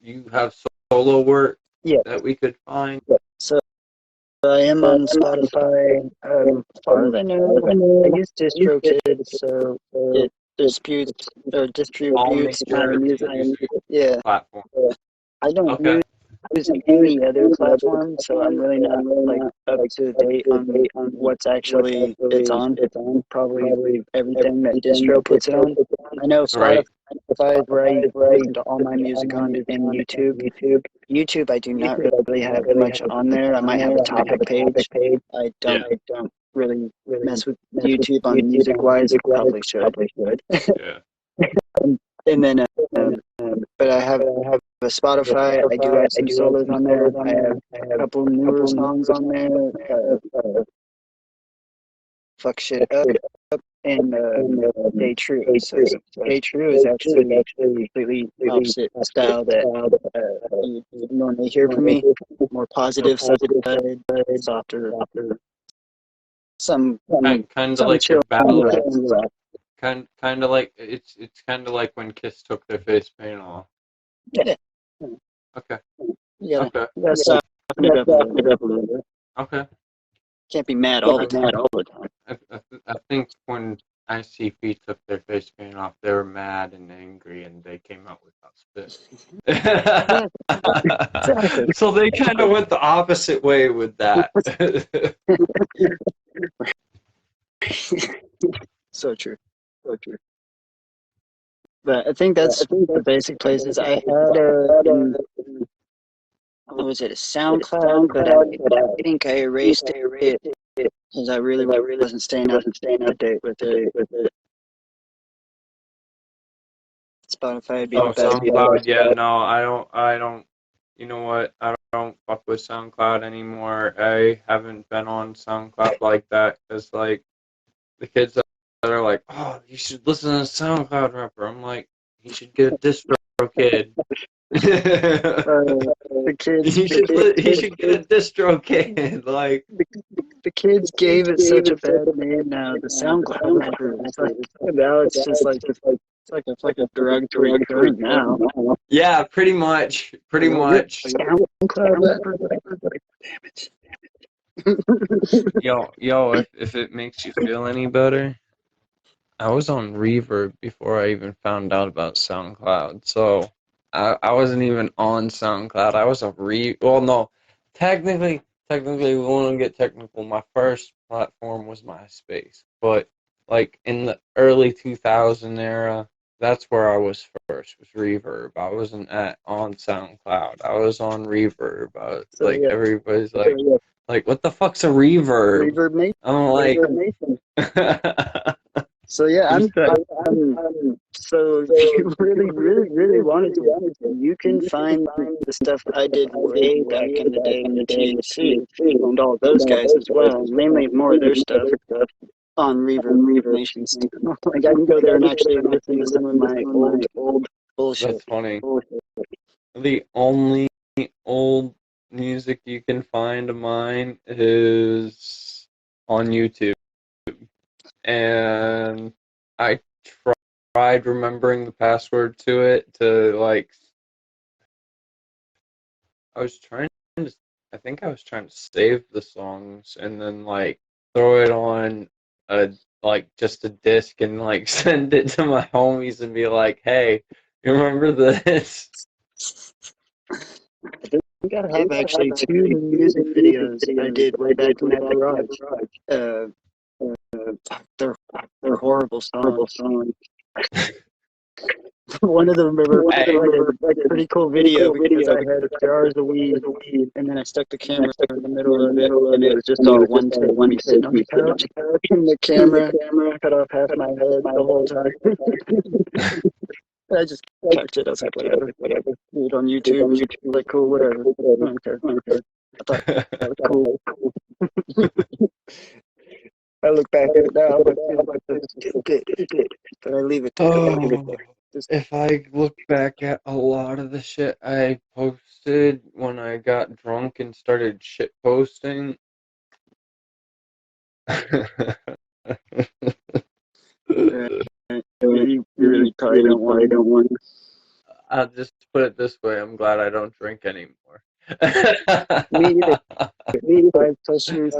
you have solo work that we could find. So I am on Spotify. As far as I know, I use DistroKid, so it distributes my music. Yeah. Platform. I don't use any other platform, so I'm really not like up to date on what's actually it's on. Probably everything that distro puts it on. I know Spotify is where I listen to all my music on, and YouTube, I do not really have much on there. I might have a topic page. I don't really mess with YouTube on music wise. Probably should. Yeah. And then, but I have a Spotify. I do have some solos on there. I have a couple newer songs on there. Fuck shit up and Stay True. So Stay True is actually completely opposite style that you normally hear from me. More positive side, softer. Some kind of like chill ballad. Kind of like it's kind of like when Kiss took their face paint off. Yeah. Okay. Yeah. Okay. Gotta soften it up a little bit. Okay. Can't be mad all the time. I think when ICP took their face paint off. They were mad and angry, and they came out without spit. Exactly. So they kind of went the opposite way with that. So true. So true. But I think that's the basic places. I had what was it, a SoundCloud, but I think I erased it because I really wasn't staying up to date with it. Spotify would be the best. SoundCloud, yeah, no, I don't, you know what, I don't fuck with SoundCloud anymore. I haven't been on SoundCloud like that, because, like, the kids that are like, oh, you should listen to a SoundCloud rapper. I'm like, you should get a distro kid. The kids, he should get a distro kid. Like, the kids gave it such a bad name now. The SoundCloud rapper. It's like now it's just like it's like a derogatory term now. Yeah, pretty much. SoundCloud rapper. Damn it. Yo, if it makes you feel any better, I was on Reverb before I even found out about SoundCloud. So I wasn't even on SoundCloud. I was well, no, technically we want to get technical. My first platform was MySpace, but like in the early 2000 era, that's where I was first, was Reverb. I wasn't on SoundCloud. I was on Reverb. Everybody's like, what the fuck's a reverb? Reverb Nation. I'm like, so yeah, so if you really wanted to, you can find the stuff I did way back in the day in the THC and all those guys as well, mainly more of their stuff on Reverb Nation. Like I can go there and actually listen to some of my old bullshit. That's funny. The only old music you can find of mine is on YouTube, and I tried remembering the password to it I think I was trying to save the songs and then like throw it on just a disc and like send it to my homies and be like, hey, you remember this? I think I have actually 2 music videos I did way back in that garage. They're horrible songs. One of them were like a pretty cool video because I had jars of weed and then I stuck the camera in the middle of it and it was just all one take me sitting on the couch and the camera cut off half my head the whole time. I just kept it. I was like, whatever. Do it on YouTube. Like, cool, whatever. I don't care. I thought that was cool. I look back at it now, but I leave it there. If I look back at a lot of the shit I posted when I got drunk and started shit posting, you really probably don't want. I'll just put it this way: I'm glad I don't drink anymore. Me either. 5+ years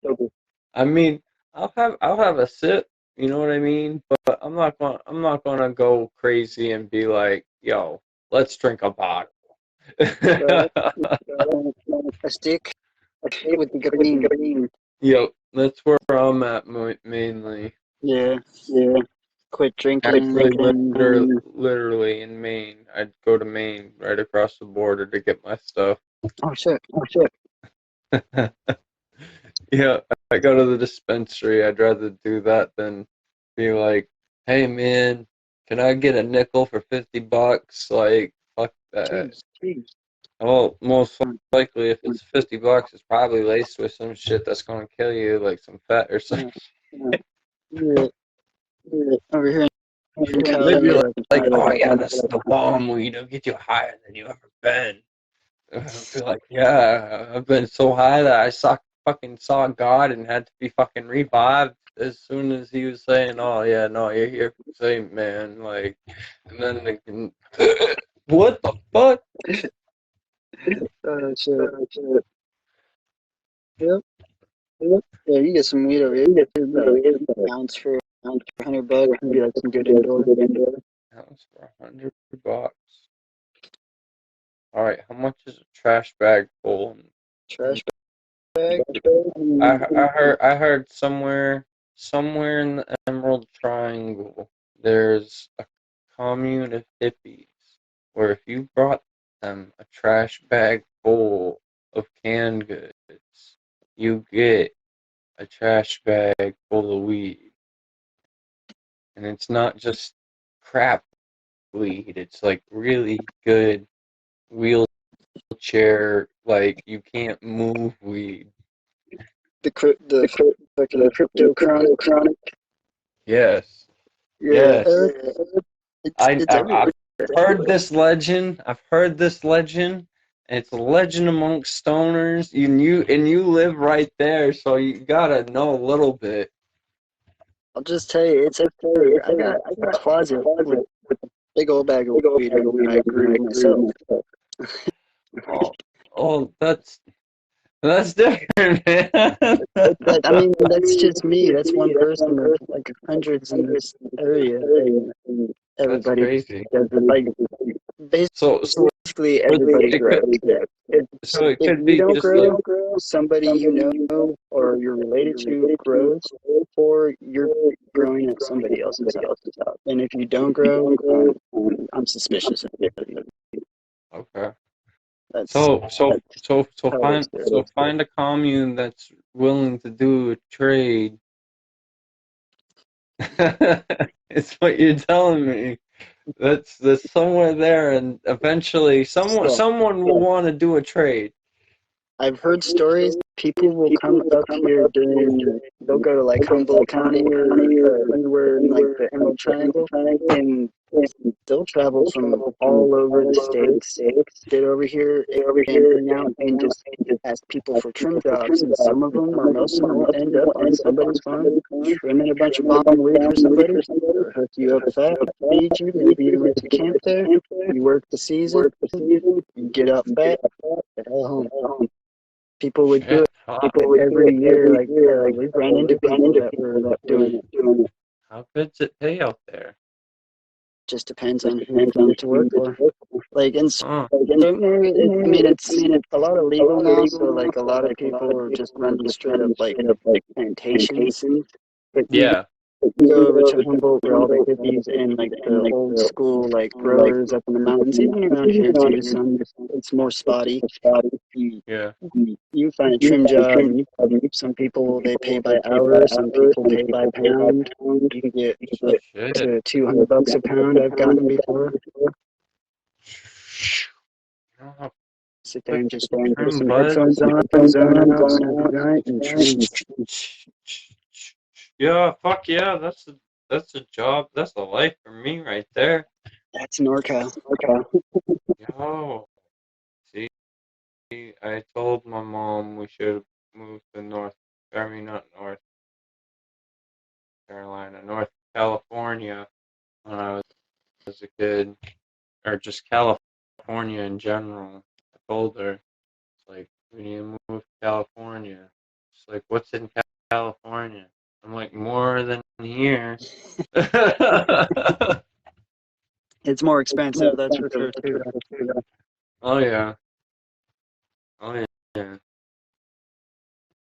sober. I mean, I'll have a sip, you know what I mean? But I'm not gonna go crazy and be like, yo, let's drink a bottle. A stick with the green. Yep, that's where I'm at mainly. Yeah. Quit drinking. Actually, literally in Maine. I'd go to Maine right across the border to get my stuff. Oh shit. Yeah, I go to the dispensary. I'd rather do that than be like, hey man, can I get a nickel for $50? Like, fuck that. Jeez. Well, most likely, if it's $50, it's probably laced with some shit that's gonna kill you, like some fat or something. Yeah. Over here in They'd be like, oh yeah, this is the bomb weed. It'll get you higher than you ever been. I'd be like, yeah, I've been so high that I fucking saw God and had to be fucking revived as soon as he was saying, oh yeah, no, you're here for the same man. Like, and then they can, what the fuck? Shit. Yep. Yeah, you get some weed over here. You get 2 ounce for For $100, it'd be like some good indoor. House for $100. All right, how much is a trash bag full? Trash bag? I heard somewhere in the Emerald Triangle there's a commune of hippies where if you brought them a trash bag full of canned goods, you get a trash bag full of weed. And it's not just crap weed, it's like really good wheelchair, like you can't move weed. The crypto chronic. Yes. Yeah. Yes. It's I've everywhere. heard this legend. And it's a legend amongst stoners. And you live right there, so you gotta know a little bit. I'll just tell you, it's everywhere. I got a closet with a big old bag of weed and I grew it myself. Oh, that's different, man. I mean, that's just me. That's one person of like hundreds in this area. And everybody Crazy. does it. Like, basically everybody grows. It If could you be don't just grow, like somebody you know or you're related to grows, or you're growing at somebody else's house. And if you don't grow, I'm suspicious of you. okay. That's So how it is. find a commune that's willing to do a trade. It's what you're telling me. That's somewhere there, and eventually someone will want to do a trade. I've heard stories. People will come up here they'll go to like Humboldt County or anywhere in like the Emerald Triangle, and they'll travel from all over the states, get over here and hang out and just ask people for trim jobs. And some of them, or most of them, will end up on somebody's farm, trimming a bunch of bomb weed for somebody, or hook you up fat, feed you, maybe you went to camp there, you work the season, you get out fat, head home. People would do Shit. it every year. Like we've ran into people that were doing it. How good's it pay out there? Just depends on who you found to work for. Like in I mean, it's a lot of legal now. So like a lot of people are just running straight up like plantations. But Yeah. you go over to Humboldt where all the hippies and like the old school like growers up in the mountains, even around here too. It's more spotty. Yeah. You find a trim job, and some people they pay by hour, some people pay by pound. You can get up to $200 a pound. I've gotten before. Sit there and just put some headphones on, zone out, smoke a joint, and trim. Yeah, fuck yeah, that's a job, that's a life for me right there. That's NorCal. Yo, see, I told my mom we should move to not North Carolina, North California when I was a kid, or just California in general. I told her, it's like, we need to move to California. It's like, what's in California? I'm like, more than here. It's more expensive, that's for sure, too. Oh, yeah. Oh, yeah.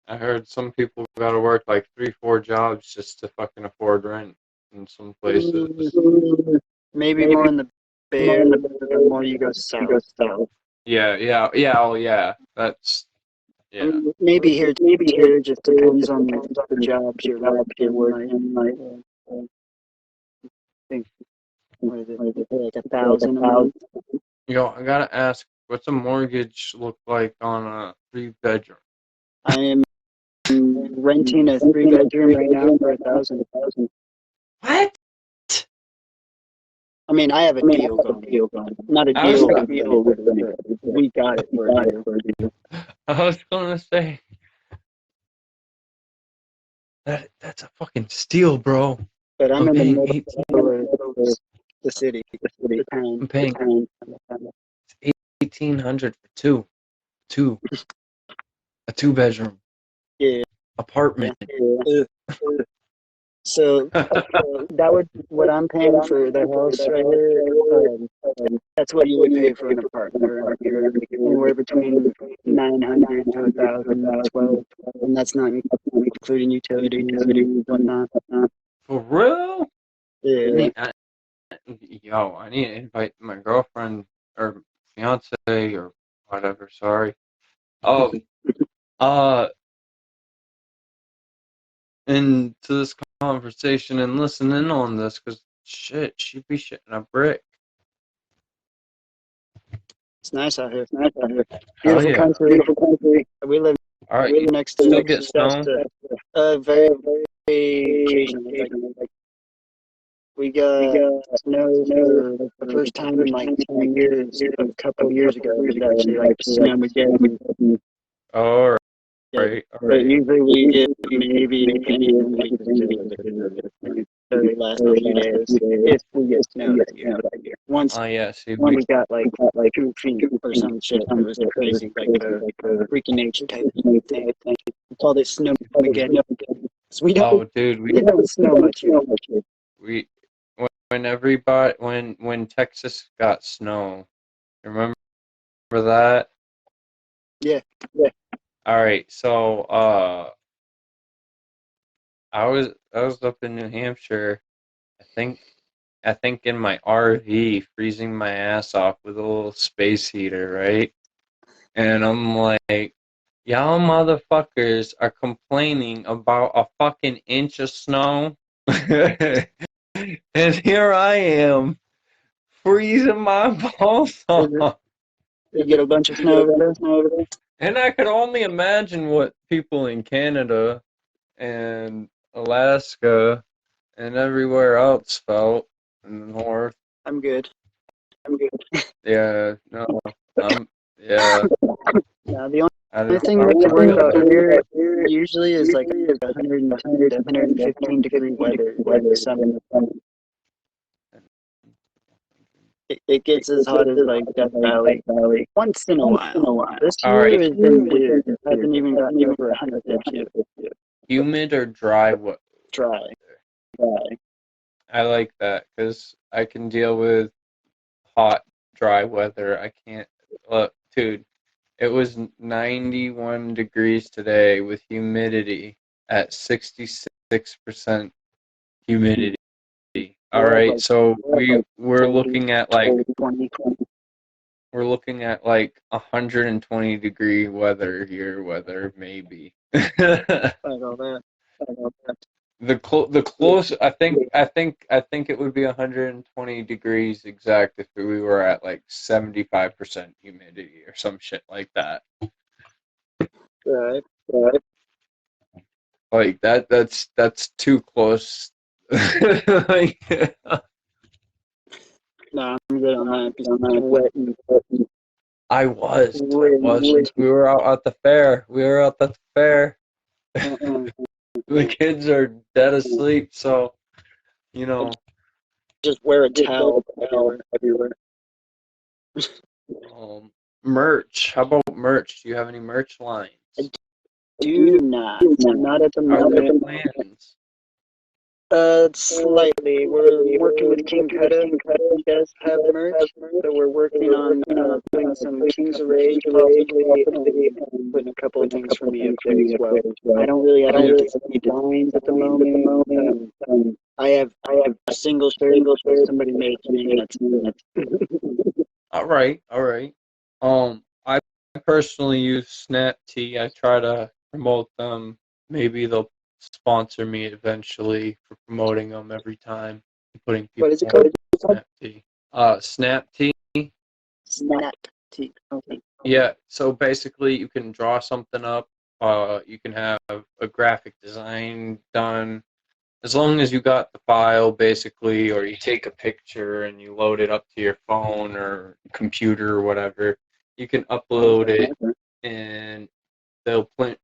I heard some people gotta work like 3-4 jobs just to fucking afford rent in some places. Maybe more in the Bay Area, the more you go south. Yeah, oh yeah. That's, yeah. Maybe here too, just depends on the jobs you're working. Like, I think, what is it, like 1,000 a month? Yo, I gotta ask, what's a mortgage look like on a 3-bedroom? I am renting a 3-bedroom right now for 1,000. What? I mean, I have a deal going. Not a deal with me. We got it for a deal. I was gonna say that's a fucking steal, bro. But I'm in the middle of the city, the town. I'm paying 1,800 for a 2-bedroom Yeah. apartment. Yeah. So that would what I'm paying for the house right here. That's what you would pay for an apartment around here, anywhere between 900 to 1,012, and that's not including utilities and whatnot. For real? Yeah. I need to invite my girlfriend or fiance or whatever. Sorry. Oh, uh, into this conversation and listen in on this because shit, she'd be shitting a brick. It's nice out here. It's nice out here. Hell Beautiful yeah. country. Beautiful country. We live. All right, We you live next to still get snow? very occasionally. Like we got snow for the first time in like 10 years. A couple of years ago, it was actually like Snowmageddon. All Yeah, right, all but right. usually we get maybe if anything like the very last few days if we get snow that year. Once Oh yeah, see, we got like 2 feet or some shit. It was crazy, like a freaking nature type thing. We called it Snowmageddon. So we don't dude, it don't snow much here. we when Texas got snow, remember that? Yeah. All right, so I was up in New Hampshire. I think in my RV, freezing my ass off with a little space heater, right? And I'm like, y'all motherfuckers are complaining about a fucking inch of snow. And here I am, freezing my balls off. You get a bunch of snow over there. And I could only imagine what people in Canada and Alaska and everywhere else felt in the north. I'm good. Yeah, no, yeah. Now the only thing we have to worry about here usually is like 110 to 115 degree weather during the summer. It gets as hot as like Death Valley once in a while. This year has been weird. It hasn't even gotten over 100 yet. Humid or dry? What? Dry. I like that because I can deal with hot, dry weather. I can't. Look, dude, it was 91 degrees today with humidity at 66% humidity. All right, so we're looking at like 120 degree weather here, maybe. The close I think it would be 120 degrees exact if we were at like 75% humidity or some shit like that. Right. Like that's too close. Like, no, I'm good on that because I'm wet and I was. We were out at the fair. The kids are dead asleep, so you know. Just wear a towel everywhere. Merch. How about merch? Do you have any merch lines? I do not. Not at the moment. Are there plans? Slightly. We're working with King Cuda. He does have merch, so we're working on putting some Kings of Rage possibly, and putting a couple of things for me up there as well. I don't really have any designs at the moment. I have a single shirt somebody made for me, and that's it. All right. I personally use Snaptee. I try to promote them. Maybe they'll sponsor me eventually for promoting them every time. Putting people what is it called? Snaptee. Snaptee. Snaptee. Okay. Yeah. So basically, you can draw something up. You can have a graphic design done. As long as you got the file, basically, or you take a picture and you load it up to your phone or computer or whatever, you can upload it and they'll print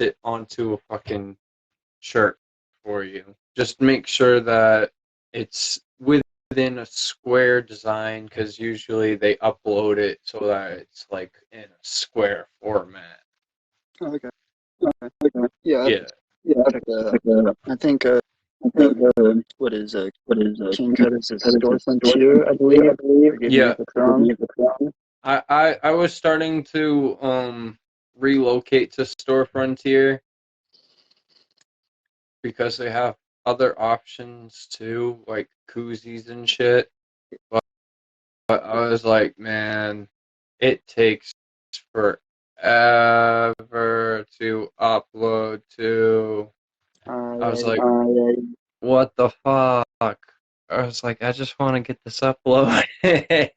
it onto a fucking shirt for you. Just make sure that it's within a square design because usually they upload it so that it's like in a square format. Okay. Yeah. Yeah. I think what is King Cutters' Store Frontier, I believe. Yeah. I was starting to relocate to Store Frontier because they have other options too, like koozies and shit. But I was like, man, it takes forever to upload to. I was like, what the fuck? I was like, I just want to get this uploaded.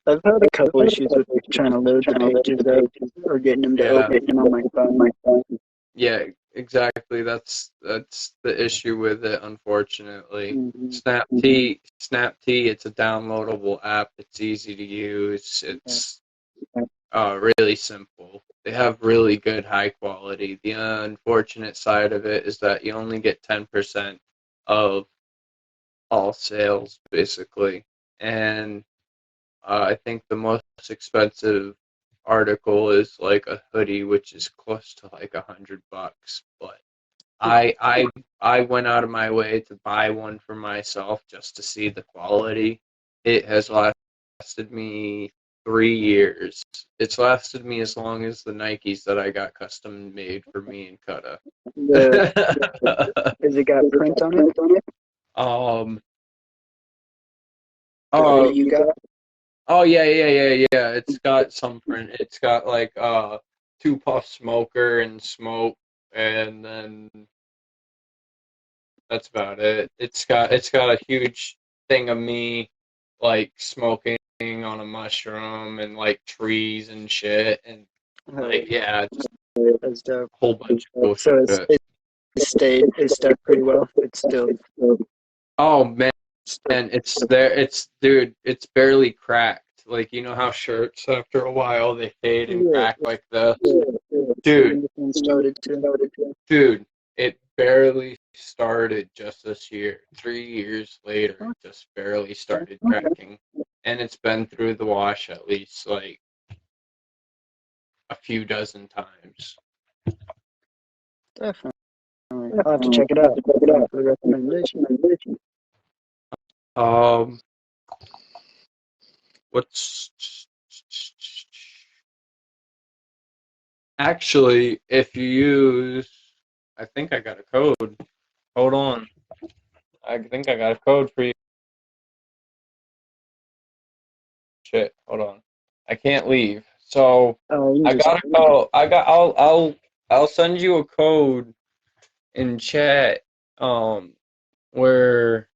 I've had a couple issues with trying to load the pages up or getting them to open on my phone. Yeah, exactly. That's the issue with it, unfortunately. Mm-hmm. Snaptee, it's a downloadable app. It's easy to use. It's really simple. They have really good high quality. The unfortunate side of it is that you only get 10% of all sales, basically. And I think the most expensive article is like a hoodie, which is close to like $100. But I went out of my way to buy one for myself just to see the quality. It has lasted me 3 years. It's lasted me as long as the Nikes that I got custom made for me and Kutta. Has it got print on it? Oh, you got? Oh yeah. It's got some print. It's got like two puff smoker and smoke, and then that's about it. It's got a huge thing of me like smoking on a mushroom and like trees and shit, and like just that's dope. A whole bunch of cool so shit. It's stuck pretty well. It's still. Oh man, it's there. It's barely cracked. Like, you know how shirts after a while they fade and crack like this? Dude, it barely started just this year. 3 years later, it just barely started cracking. And it's been through the wash at least like a few dozen times. Definitely. I'll have to check it out. For the recommendation. Actually, if you use, I think I got a code. Hold on. I think I got a code for you. Shit, hold on. I can't leave. So I got a code. I'll send you a code in chat. Where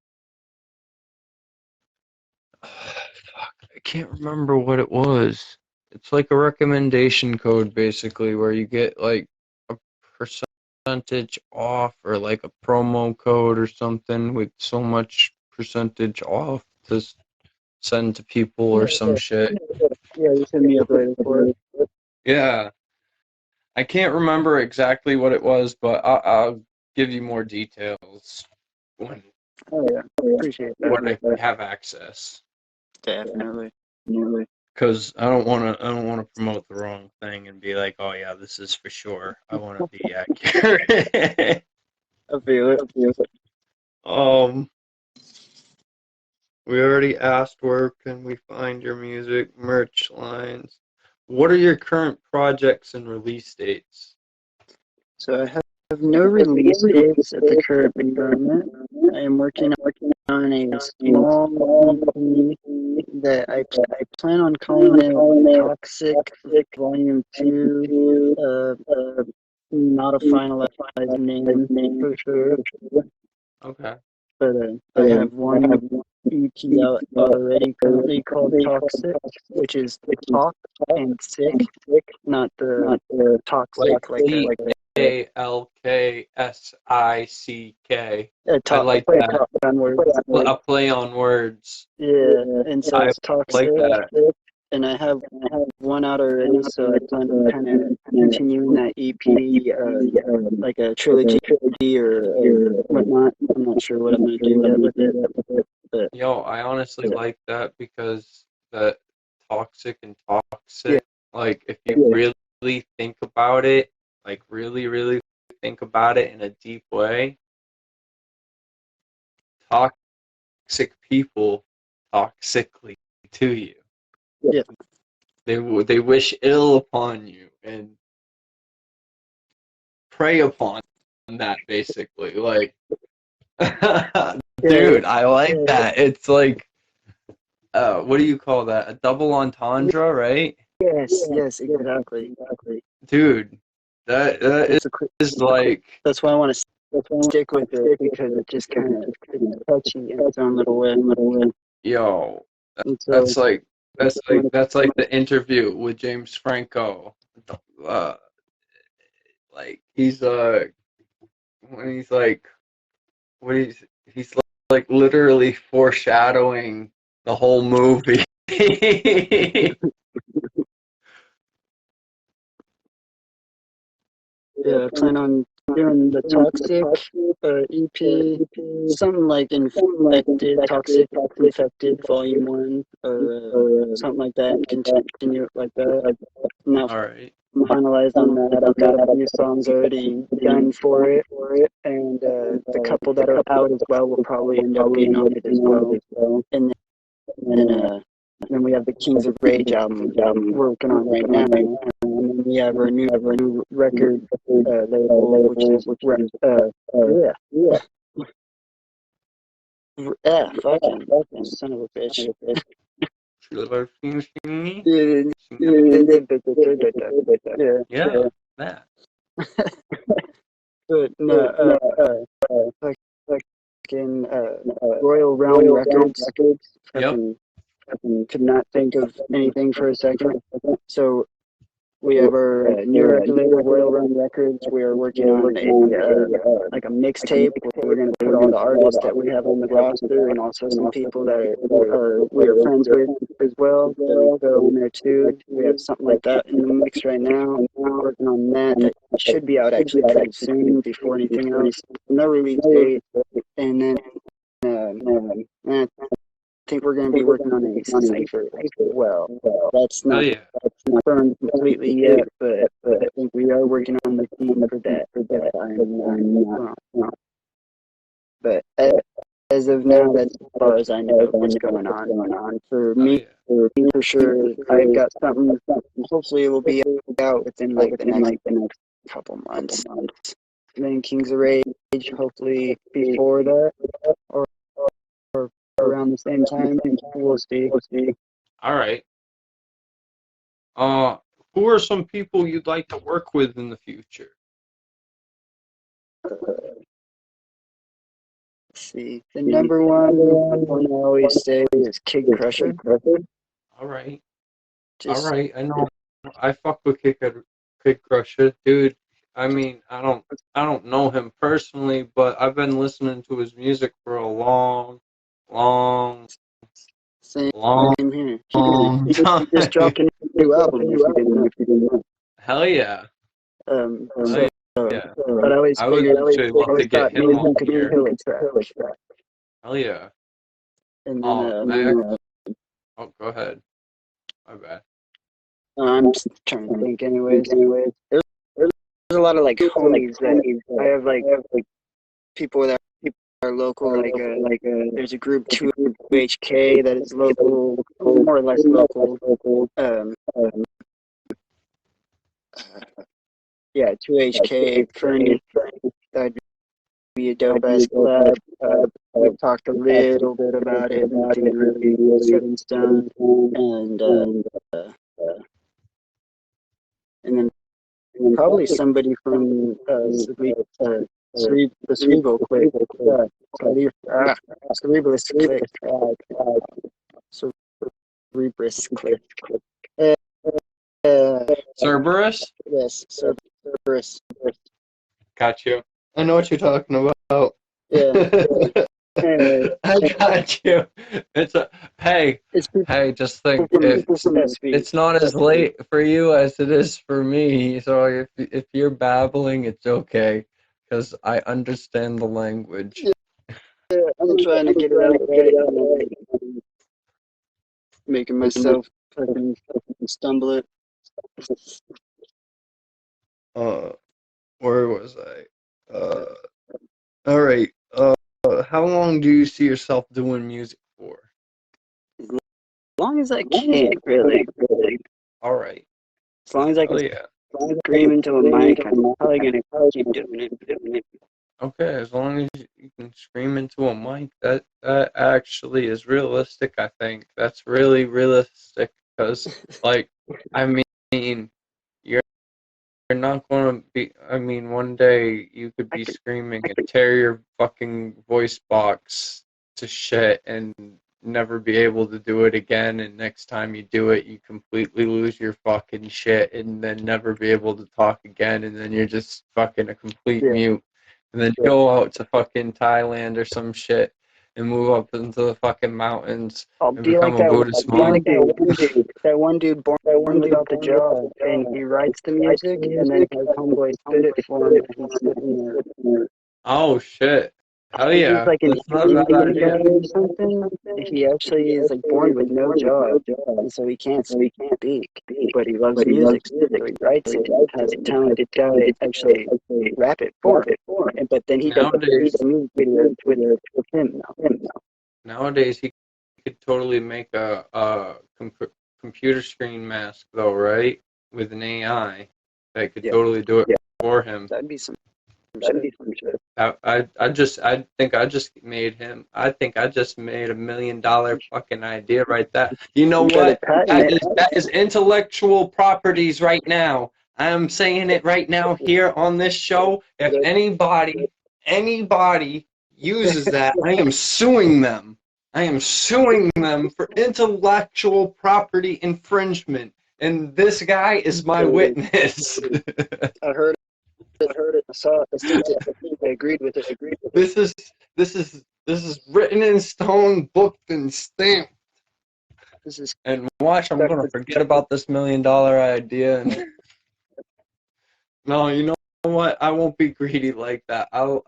fuck, I can't remember what it was. It's like a recommendation code basically where you get like a percentage off or like a promo code or something with so much percentage off to send to people or some shit. Yeah, you send me up later for it. Yeah. I can't remember exactly what it was, but I'll give you more details when Appreciate that. when I have access. Definitely. Because I don't want to promote the wrong thing and be like, oh yeah, this is for sure. I want to be accurate. I feel it. We already asked where can we find your music, merch lines. What are your current projects and release dates? So I have no release dates at the current moment. I am working on a small EP that I plan on calling it Toxic Volume 2. Not a finalized name for sure. Okay. But I have one EP out already currently called Toxic, which is talk and sick, not the toxic like Talksick. I like that. A play on words. Yeah, and so it's toxic. Like that. And I have one out already, so I plan on kind of continuing that EP, like a trilogy or whatnot. I'm not sure what I'm going to do yet with it. But Yo, I honestly like that because the toxic, like if you really think about it, like really, really think about it in a deep way, toxic people toxically to you. Yeah. They wish ill upon you and prey upon that, basically. Like, dude, I like that. It's like, what do you call that? A double entendre, right? Yes, exactly. Dude, that is like, That's why I want to stick with it, because it just kind of it's touchy in its own little way. yo, And so, that's like the interview with James Franco. Like when he's like, he's like literally foreshadowing the whole movie. yeah, I plan on doing the Toxic EP, something like Infected Volume 1, or something like that, and continue it like that. Now, All right. finalized on that. I've got a few songs already done for it, and the couple that are out as well will probably end up being on it as well. And then we have the Kings of Rage album we're working on right now. And then we have our new record label, which is fucking son of a bitch. Yeah, that. But no, fucking Royal Realm Records. Yep. Could not think of anything for a second. So we have our new record label, Royal Realm Records. We are working on like a mixtape where we're going to put all the artists that we have on the roster, and also some people that we are friends with as well. That we throw in there too. We have something like that in the mix right now. Working on that. That should be out actually pretty soon, before anything else. No release date. And then I think we're going to be working on a cipher as well. That's not confirmed completely yet, but I think we are working on the theme for that. I'm not. But as of now, that's as far as I know what's going on. For me, for sure, I've got something. Hopefully, it will be out within like the next couple months. And then Kings of Rage, hopefully before that, or around the same time. We'll see. All right. Who are some people you'd like to work with in the future? Let's see. The number one I always say is Kid Crusher. All right. I know. I fuck with Kid Crusher, dude. I mean, I don't know him personally, but I've been listening to his music for a long Same here. He just dropped a new album, if you didn't know. Hell yeah. Yeah. But I always love to get him on here. Track. Hell yeah. And then, go ahead. My bad. I'm just trying to think. Anyways, there's a lot of like homies that I have like people that are local. There's a group 2HK that is local, more or less local. Yeah, 2HK, Fernie. That'd be a dope ass collab. We've talked a little bit about it, nothing really set in stone. And then probably somebody from the Cerebral Click. Cerebrus Click. Cerebrus Click. Cerberus? Yes, Cerberus. Got you. I know what you're talking about. Yeah. I got you. Hey, just think, it's not as late for you as it is for me. So if you're babbling, it's okay, because I understand the language. Yeah, I'm trying to get it out. Making myself fucking stumble it. Where was I? All right. how long do you see yourself doing music for? As long as I can, really. All right. As long as I can scream into a mic, I'm probably gonna keep doing it. Okay, as long as you can scream into a mic, that actually is realistic. I think that's really realistic because, like, I mean, you're not going to be. I mean, one day you could be screaming and tear your fucking voice box to shit and never be able to do it again. And next time you do it, you completely lose your fucking shit and then never be able to talk again. And then you're just fucking a complete mute. And then go out to fucking Thailand or some shit and move up into the fucking mountains and become a Buddhist monk. That one dude born without the job, and he writes the music, and then his homeboy spit it for him, and he's sitting there. Oh shit! Hell yeah! He's like an Indian guy or something. He actually is like born with no job, and so he can't speak, but he loves music, so he writes it. Has a talented guy actually rap it for him, but then he does a music video with him now. Nowadays, he could totally make a computer screen mask, though, right? With an AI that could totally do it for him. That'd be some shit. I think I just made him. I think I just made $1 million fucking idea right there. You know what? That is intellectual properties right now. I am saying it right now here on this show. If anybody uses that, I am suing them. I am suing them for intellectual property infringement. And this guy is my witness. I heard it. I saw it. I agreed with it. This is written in stone, booked and stamped. And watch, I'm gonna forget about this $1 million idea. And no, you know what? I won't be greedy like that. I'll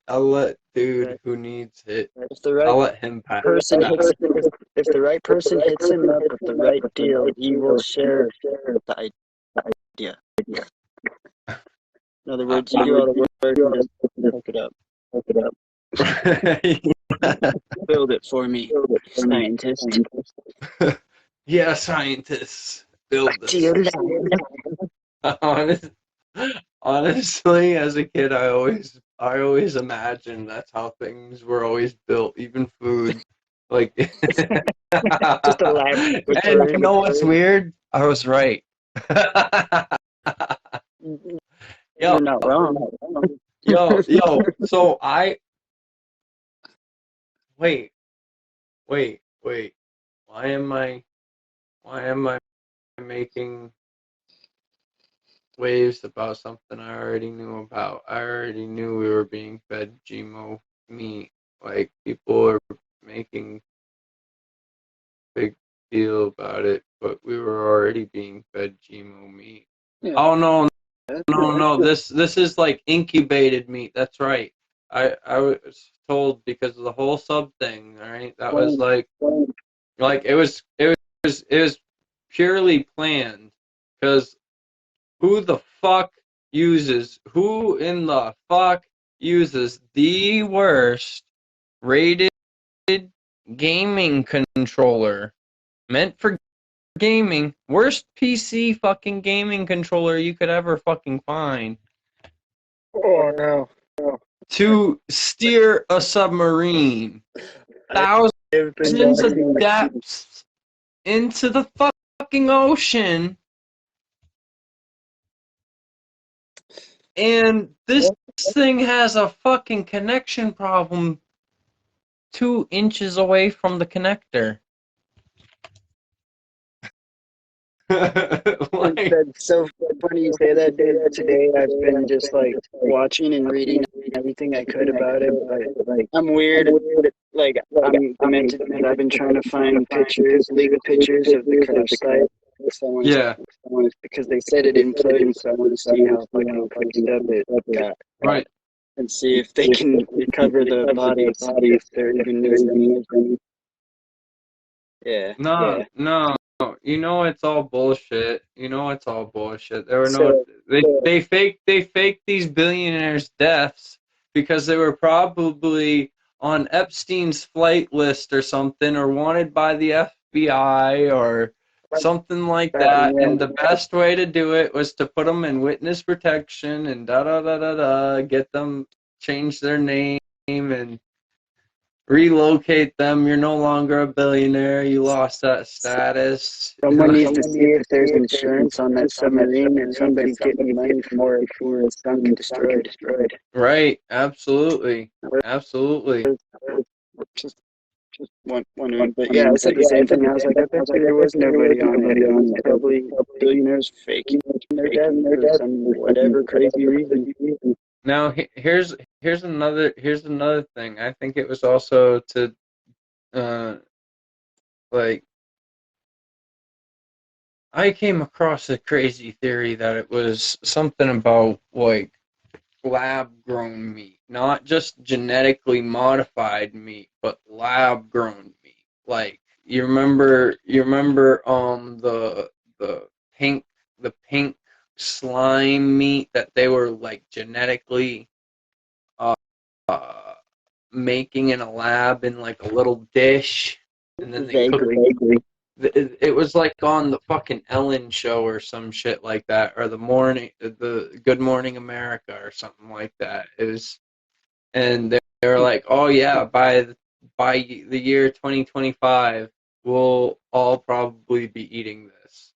let dude who needs it. I'll let him pass. If the right person hits him up with the right deal, he will share the idea. In other words, you do all the work and just hook it up. Build it for me, scientist. Yeah, scientists. Build this. Honestly, as a kid, I always imagined that's how things were always built, even food. Like, just a lab. And you know what's weird? I was right. You're not wrong. Yo. So wait. Why am I making waves about something I already knew about? I already knew we were being fed GMO meat. Like, people are making big deal about it, but we were already being fed GMO meat. Yeah. Oh no. This is like incubated meat. That's right. I was told because of the whole sub thing. All right, that was like it was purely planned. Because who in the fuck uses the worst rated gaming controller meant for gaming, worst PC fucking gaming controller you could ever fucking find? Oh no. To steer a submarine thousands of depths into the fucking ocean, and this thing has a fucking connection problem 2 inches away from the connector. That's so funny you say that, dude. Today I've been just like watching and reading everything I could about it, but I'm weird. Like, I'm demented because I've been trying to find legal pictures of the crash site. Because they said it imploded, so I want to see how fucking fixed up it got. Right. And see if they can recover the bodies, if they're even moving. Yeah. No. You know it's all bullshit. There were they faked these billionaires' deaths because they were probably on Epstein's flight list or something, or wanted by the FBI or something like that. And the best way to do it was to put them in witness protection and get them change their name and relocate them. You're no longer a billionaire. You lost that status. Someone needs to see if there's insurance on that submarine, and somebody's getting money for it before it's sunk and destroyed. Right. Absolutely. Absolutely. Just wondering. But yeah, I said the same thing. I was like, I bet you there was nobody on it. It was probably billionaires faking their death for some whatever crazy reason. Now here's another thing. I think it was also to like I came across a crazy theory that it was something about like lab grown meat, not just genetically modified meat, but lab grown meat. Like you remember the pink slime meat that they were like genetically making in a lab in like a little dish, and then they cooked it was like on the fucking Ellen show or some shit like that, or the Good Morning America or something like that. It was, and they were like, oh yeah, by the year 2025, we'll all probably be eating this.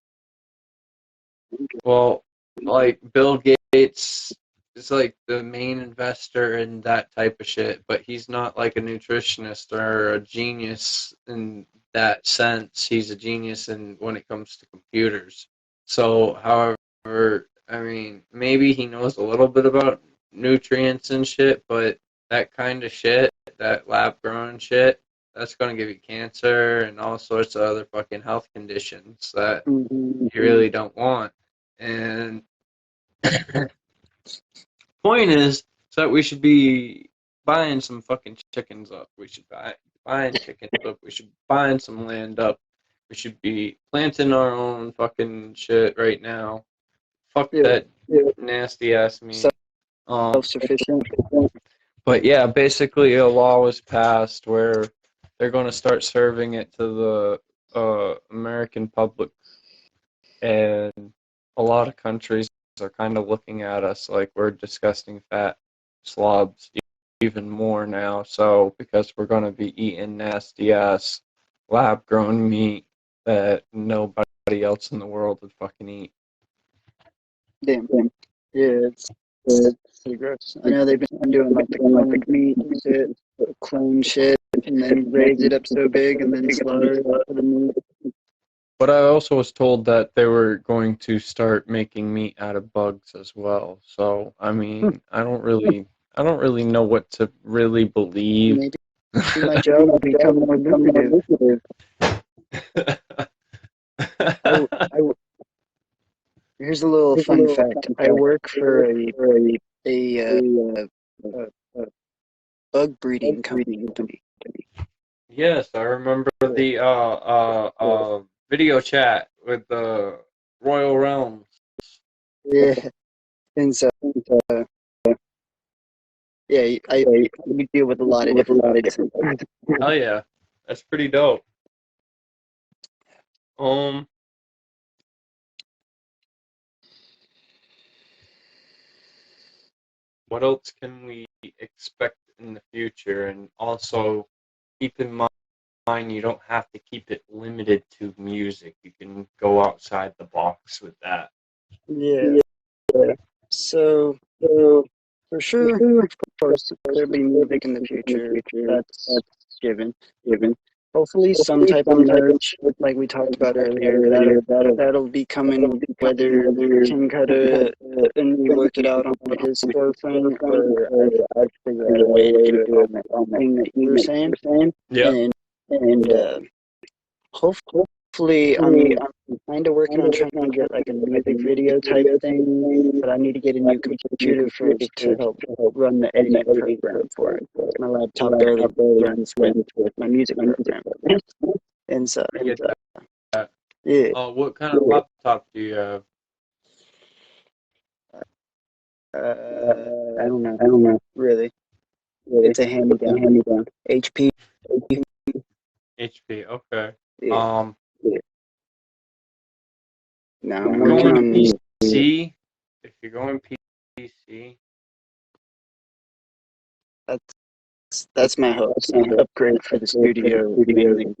Well, like Bill Gates is like the main investor in that type of shit, but he's not like a nutritionist or a genius in that sense. He's a genius in when it comes to computers. So, however, I mean, maybe he knows a little bit about nutrients and shit, but that kind of shit, that lab grown shit, that's going to give you cancer and all sorts of other fucking health conditions that you really don't want. And point is that we should be buying some fucking chickens up. We should buying chickens up. We should buying some land up. We should be planting our own fucking shit right now. Fuck that nasty ass meat. Self-sufficient. But yeah, basically a law was passed where they're going to start serving it to the American public, and a lot of countries are kind of looking at us like we're disgusting fat slobs even more now. So because we're going to be eating nasty ass lab grown meat that nobody else in the world would fucking eat. Damn. Yeah, it's pretty gross. I know they've been doing like the clone meat shit, clone shit, and then raise it up so big and then slaughter it for the meat. But I also was told that they were going to start making meat out of bugs as well. So I mean, I don't really know what to really believe. Maybe my job will become more lucrative. Here's a little fun fact. I work for a bug breeding company. Yes, I remember the video chat with the Royal Realms. Yeah, and so yeah, we deal with a lot of different bugs. Hell yeah, that's pretty dope. What else can we expect in the future? And also keep in mind you don't have to keep it limited to music. You can go outside the box with that. Yeah. So for sure, of course, there'll be music in the future. That's given. Hopefully, some type of merch, like we talked about earlier, that'll be coming. Whether King Cutter and we worked it out on his storefront, or I've figured out a way to do it on that thing that you were saying. Yeah. And hopefully, I'm kind of working on trying to get like a music video type thing, but I need to get a new computer first to help run the editing program for it. My laptop barely runs with my music program, and so I get that. yeah. What kind of laptop do you have? I don't know really. It's a hand-me-down. HP. HP. Okay. Yeah. No, If I'm you're working going on PC, if you're going PC, that's my hope. Upgrade for the studio, mainly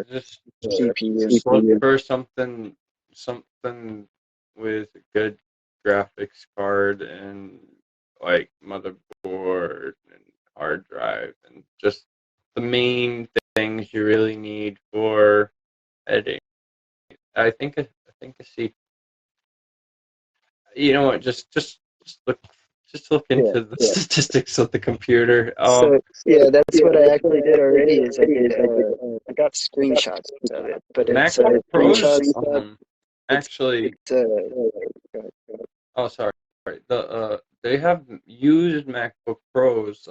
just CPU. look for something with good graphics card and like motherboard and hard drive and just the main things you really need for editing. I think a C. You know what? Just look into the statistics of the computer. So yeah, that's what I actually did already. Is I got screenshots of it, but it's MacBook Pros. screenshots. Actually, oh sorry. They have used MacBook Pros.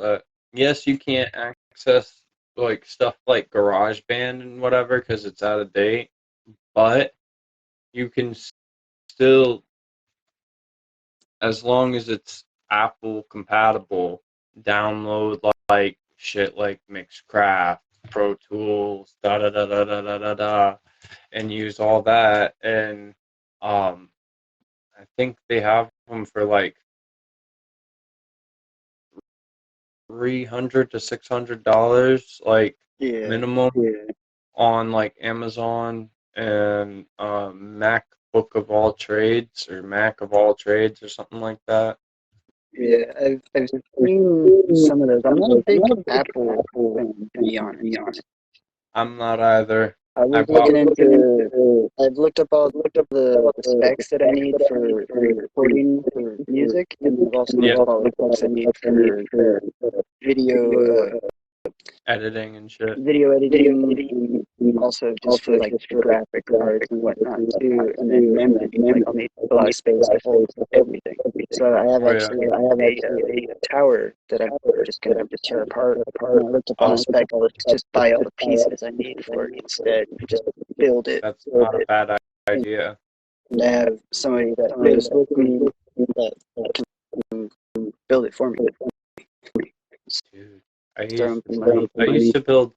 Yes, you can't access like stuff like GarageBand and whatever because it's out of date, but you can still, as long as it's Apple compatible, download like shit like Mixcraft, Pro Tools, da da da da da da da da, and use all that. And I think they have them for like $300 to $600, like minimum on like Amazon and MacBook of all trades or Mac of all trades or something like that. Yeah, I've seen some of those. I'm not a big Apple fan, to be honest. I'm not either. I was looking into. I've looked up the specs that I need for recording for music, and I've also looked up all the specs I need for video editing and shit. video editing, and also just for like graphic cards and whatnot too, and then memory. Like I'll need a lot of space to hold everything. So I have a tower that I'm just gonna tear apart. When I looked up on the spec, I'll just buy all the pieces I need for it instead, and just build it. That's not a bad idea. And I have somebody that lives with me that can build it for me. Dude, I used to build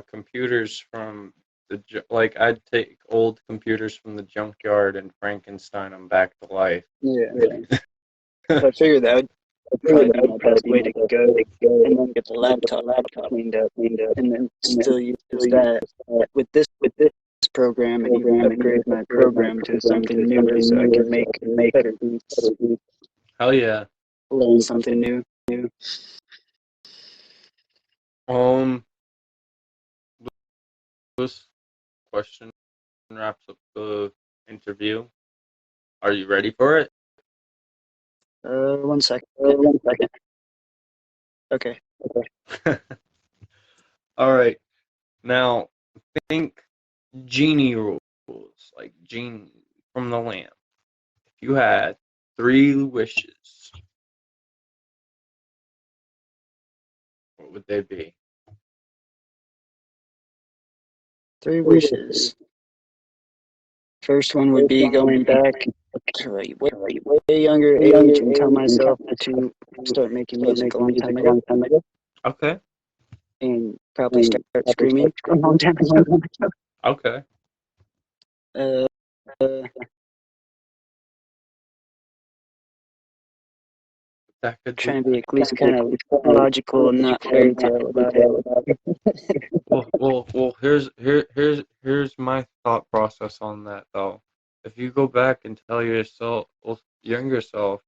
computers from like I'd take old computers from the junkyard and Frankenstein them back to life. Yeah. So I figured that would probably be my best way to go, and then get the laptop cleaned up, and then still use that with this program, and even upgrade my program to something newer so I can make better beats. Hell yeah. Learn something new. This question wraps up the interview. Are you ready for it? 1 second. Okay. All right. Now, think genie rules, like genie from the lamp. If you had 3 wishes, what would they be? 3 wishes. First one would be going back to a way younger age and tell myself to start making music a long time ago. Okay. And probably start screaming a long time ago. Okay. That could trying to be at least kind of logical and not fairy tale about it. Well. Here's my thought process on that though. If you go back and tell yourself, younger self,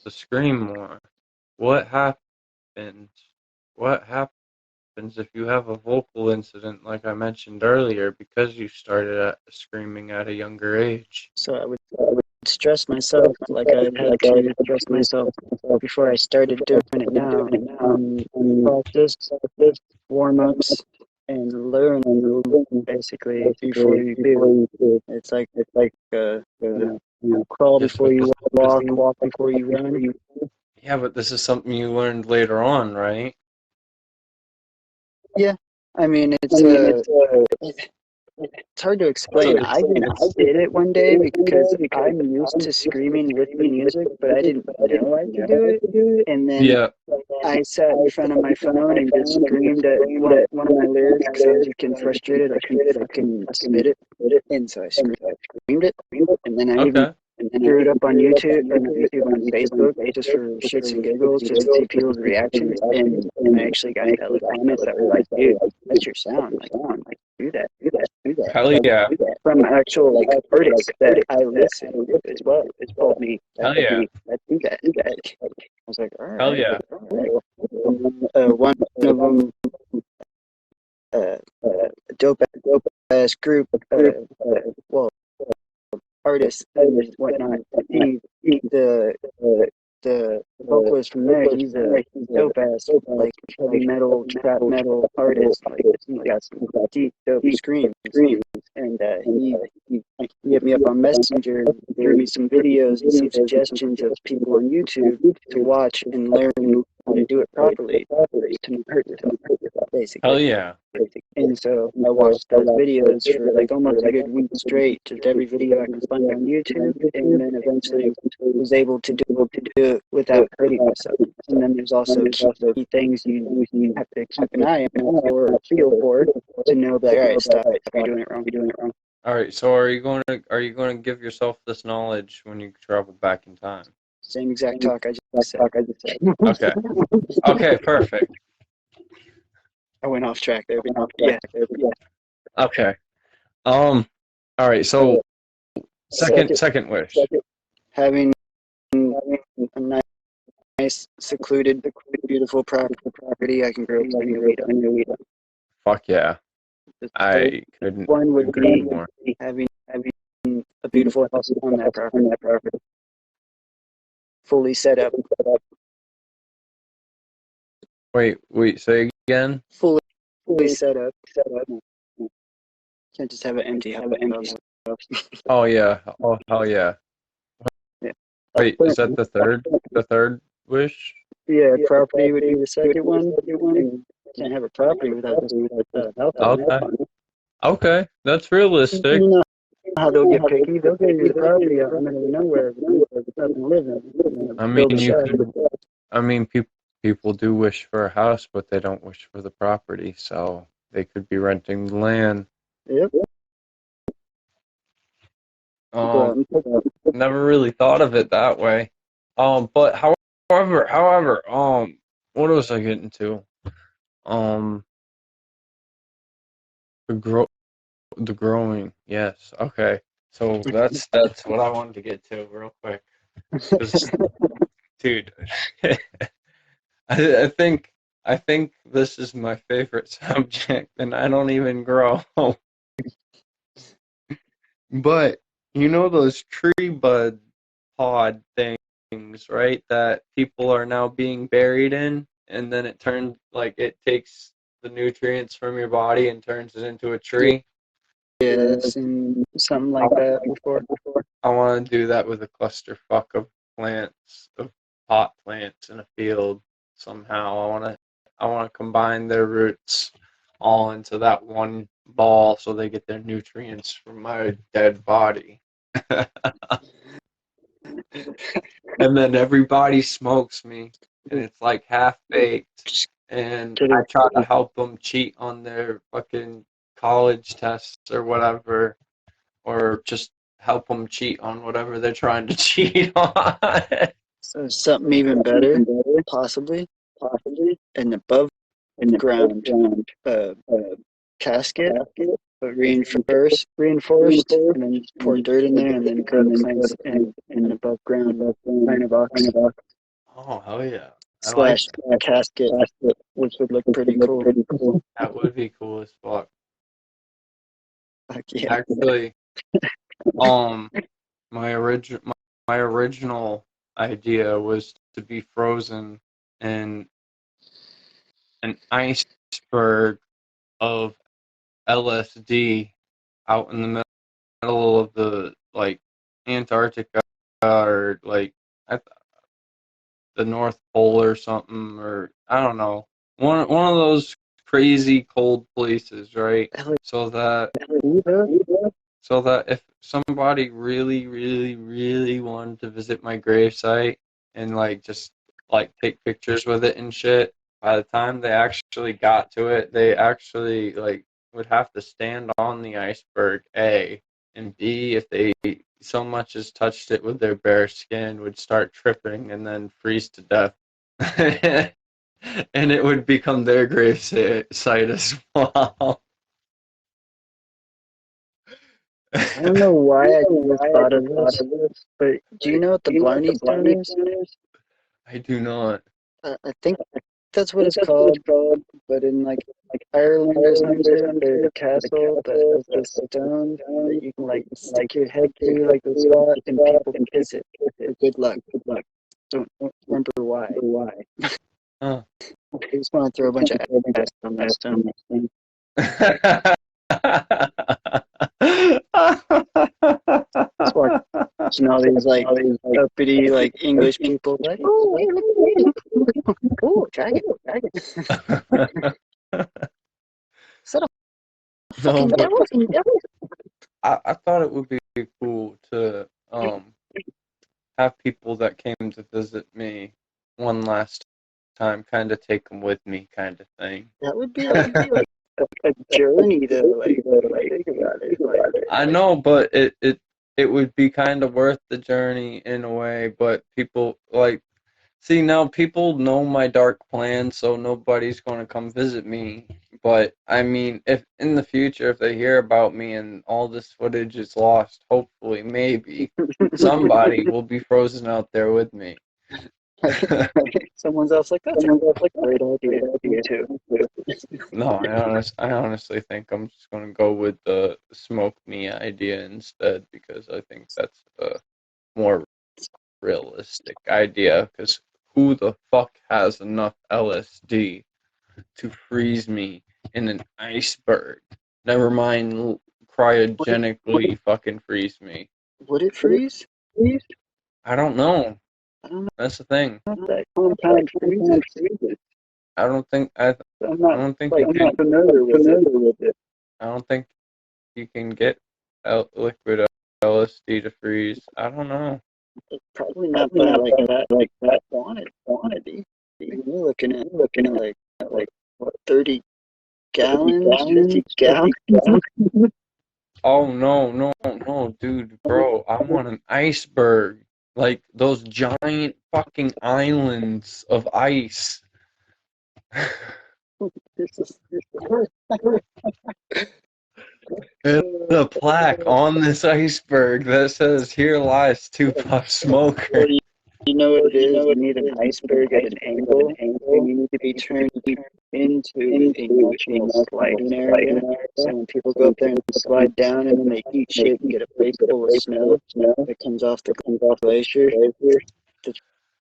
to scream more, what happens? What happens if you have a vocal incident, like I mentioned earlier, because you started screaming at a younger age? So I would stress myself like I had to stress myself before I started doing it now. Practice, warm-ups, and learn basically before you do. It's like crawl before you walk before you run. Yeah, but this is something you learned later on, right? Yeah, I mean it's hard to explain. I just did it one day because I'm used to screaming with the music, but I didn't know I could do it. And then I sat in front of my phone and just screamed at one of my lyrics because I was getting frustrated. I couldn't fucking spit it. And so I screamed it. And then I even threw it up on YouTube or not YouTube, on Facebook, just for shits and giggles, just to see people's reactions. And I actually got hella comments that were like, dude, that's your sound. Like, do that. Hell yeah. From actual like artists that I listen to as well. It's told me, Hell yeah. I do that. I was like, all right. Hell yeah. One of them, dope ass group, well, artists and whatnot. The vocalist from there, he's a dope ass like heavy metal, trap metal artist. Like he's got some deep dope screams. And he hit me up on Messenger and threw me some videos and some suggestions of people on YouTube to watch and learn how to do it properly to not hurt yourself, basically. Hell yeah. And so I watched those videos for like almost a good week straight, just every video I could find on YouTube, and then eventually was able to do it without hurting myself. And then there's also key things you have to keep an eye out for or feel for to know that, all right, stop it. You're doing it wrong. All right, so are you going to give yourself this knowledge when you travel back in time? Same exact talk I just said. Okay. Okay, perfect. I went off track there. Yeah. Okay. All right. So, second wish. Having a nice, secluded, beautiful property I can grow plenty of weed on. Fuck yeah. I couldn't agree more. Having a beautiful house on that property. Fully set up. Wait, say again? Fully set up. Can't just have an empty house. Oh yeah. Oh hell yeah. Yeah. Wait, is that the third wish? Yeah, property would be the second one. Can't have a property without a house. Okay, that's realistic. You know how they'll get picky? They'll give you the property out in the middle of nowhere, but nothing to live in. I mean, people do wish for a house, but they don't wish for the property, so they could be renting the land. Yep. Never really thought of it that way. But however, what was I getting to? The growing, yes. Okay, so that's what I wanted to get to real quick. Dude, I think this is my favorite subject, and I don't even grow. But you know those tree bud pod things, right? That people are now being buried in, and then it takes the nutrients from your body and turns it into a tree. Yeah, I've seen something like that before. I want to do that with a clusterfuck of plants, of pot plants in a field somehow. I want to combine their roots all into that one ball so they get their nutrients from my dead body. And then everybody smokes me, and it's like half-baked, and I try to help them cheat on their fucking college tests or whatever, or just help them cheat on whatever they're trying to cheat on. So something even better, possibly, an above ground casket, but reinforced, and then just pour dirt in there, and then grow the plants in above ground kind of box. Oh hell yeah! Slash a casket, which would look pretty cool. That would be cool as fuck. Yeah. Actually, my original idea was to be frozen in an iceberg of LSD out in the middle of the Antarctica or the North Pole or something, or I don't know, one of those crazy cold places, right? So that if somebody really, really, really wanted to visit my gravesite and like just like take pictures with it and shit, by the time they actually got to it, they actually like would have to stand on the iceberg, A, and B, if they so much as touched it with their bare skin, would start tripping and then freeze to death. And it would become their grave site as well. I don't know why I just thought of this, but do you know what the Blarney Stone is? I do not. I think that's what it's called, but in like Ireland or something, there's a castle that has this stone that you can like stick your head through like the spot, and people can kiss it for good luck. Don't remember why. Huh. I just want to throw a bunch of ass on that stone. That's why all these like uppity like English people like, oh, dragon. Is that a fucking devil? I thought it would be cool to have people that came to visit me one last time kind of take them with me, kind of thing. That would be like a journey to like think about it. I know, but it would be kind of worth the journey in a way. But people like, see, now people know my dark plans, so nobody's going to come visit me. But I mean, if in the future, if they hear about me and all this footage is lost, hopefully, maybe somebody will be frozen out there with me. Someone else like that's a great idea. Me too. No, I honestly think I'm just gonna go with the smoke me idea instead, because I think that's a more realistic idea. Because who the fuck has enough LSD to freeze me in an iceberg? Never mind cryogenically fucking freeze me. Would it freeze? I don't know. I don't know. That's the thing. That compound freezes. I don't think I don't think you I'm can. not familiar with it. I don't think you can get liquid LSD to freeze. I don't know. Probably not by like that quantity. You're looking at like what, 30 gallons, 50 gallons. Oh no, dude, bro! I want an iceberg, like those giant fucking islands of ice. And a plaque on this iceberg that says "Here lies Two Puff Smoker." You know what it is? You need an iceberg at an angle, and you need to be turned into a natural sliding area. So when people go up there and slide down, and then they eat shit and get a face full of snow that comes off the glacier that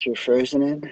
you're frozen in.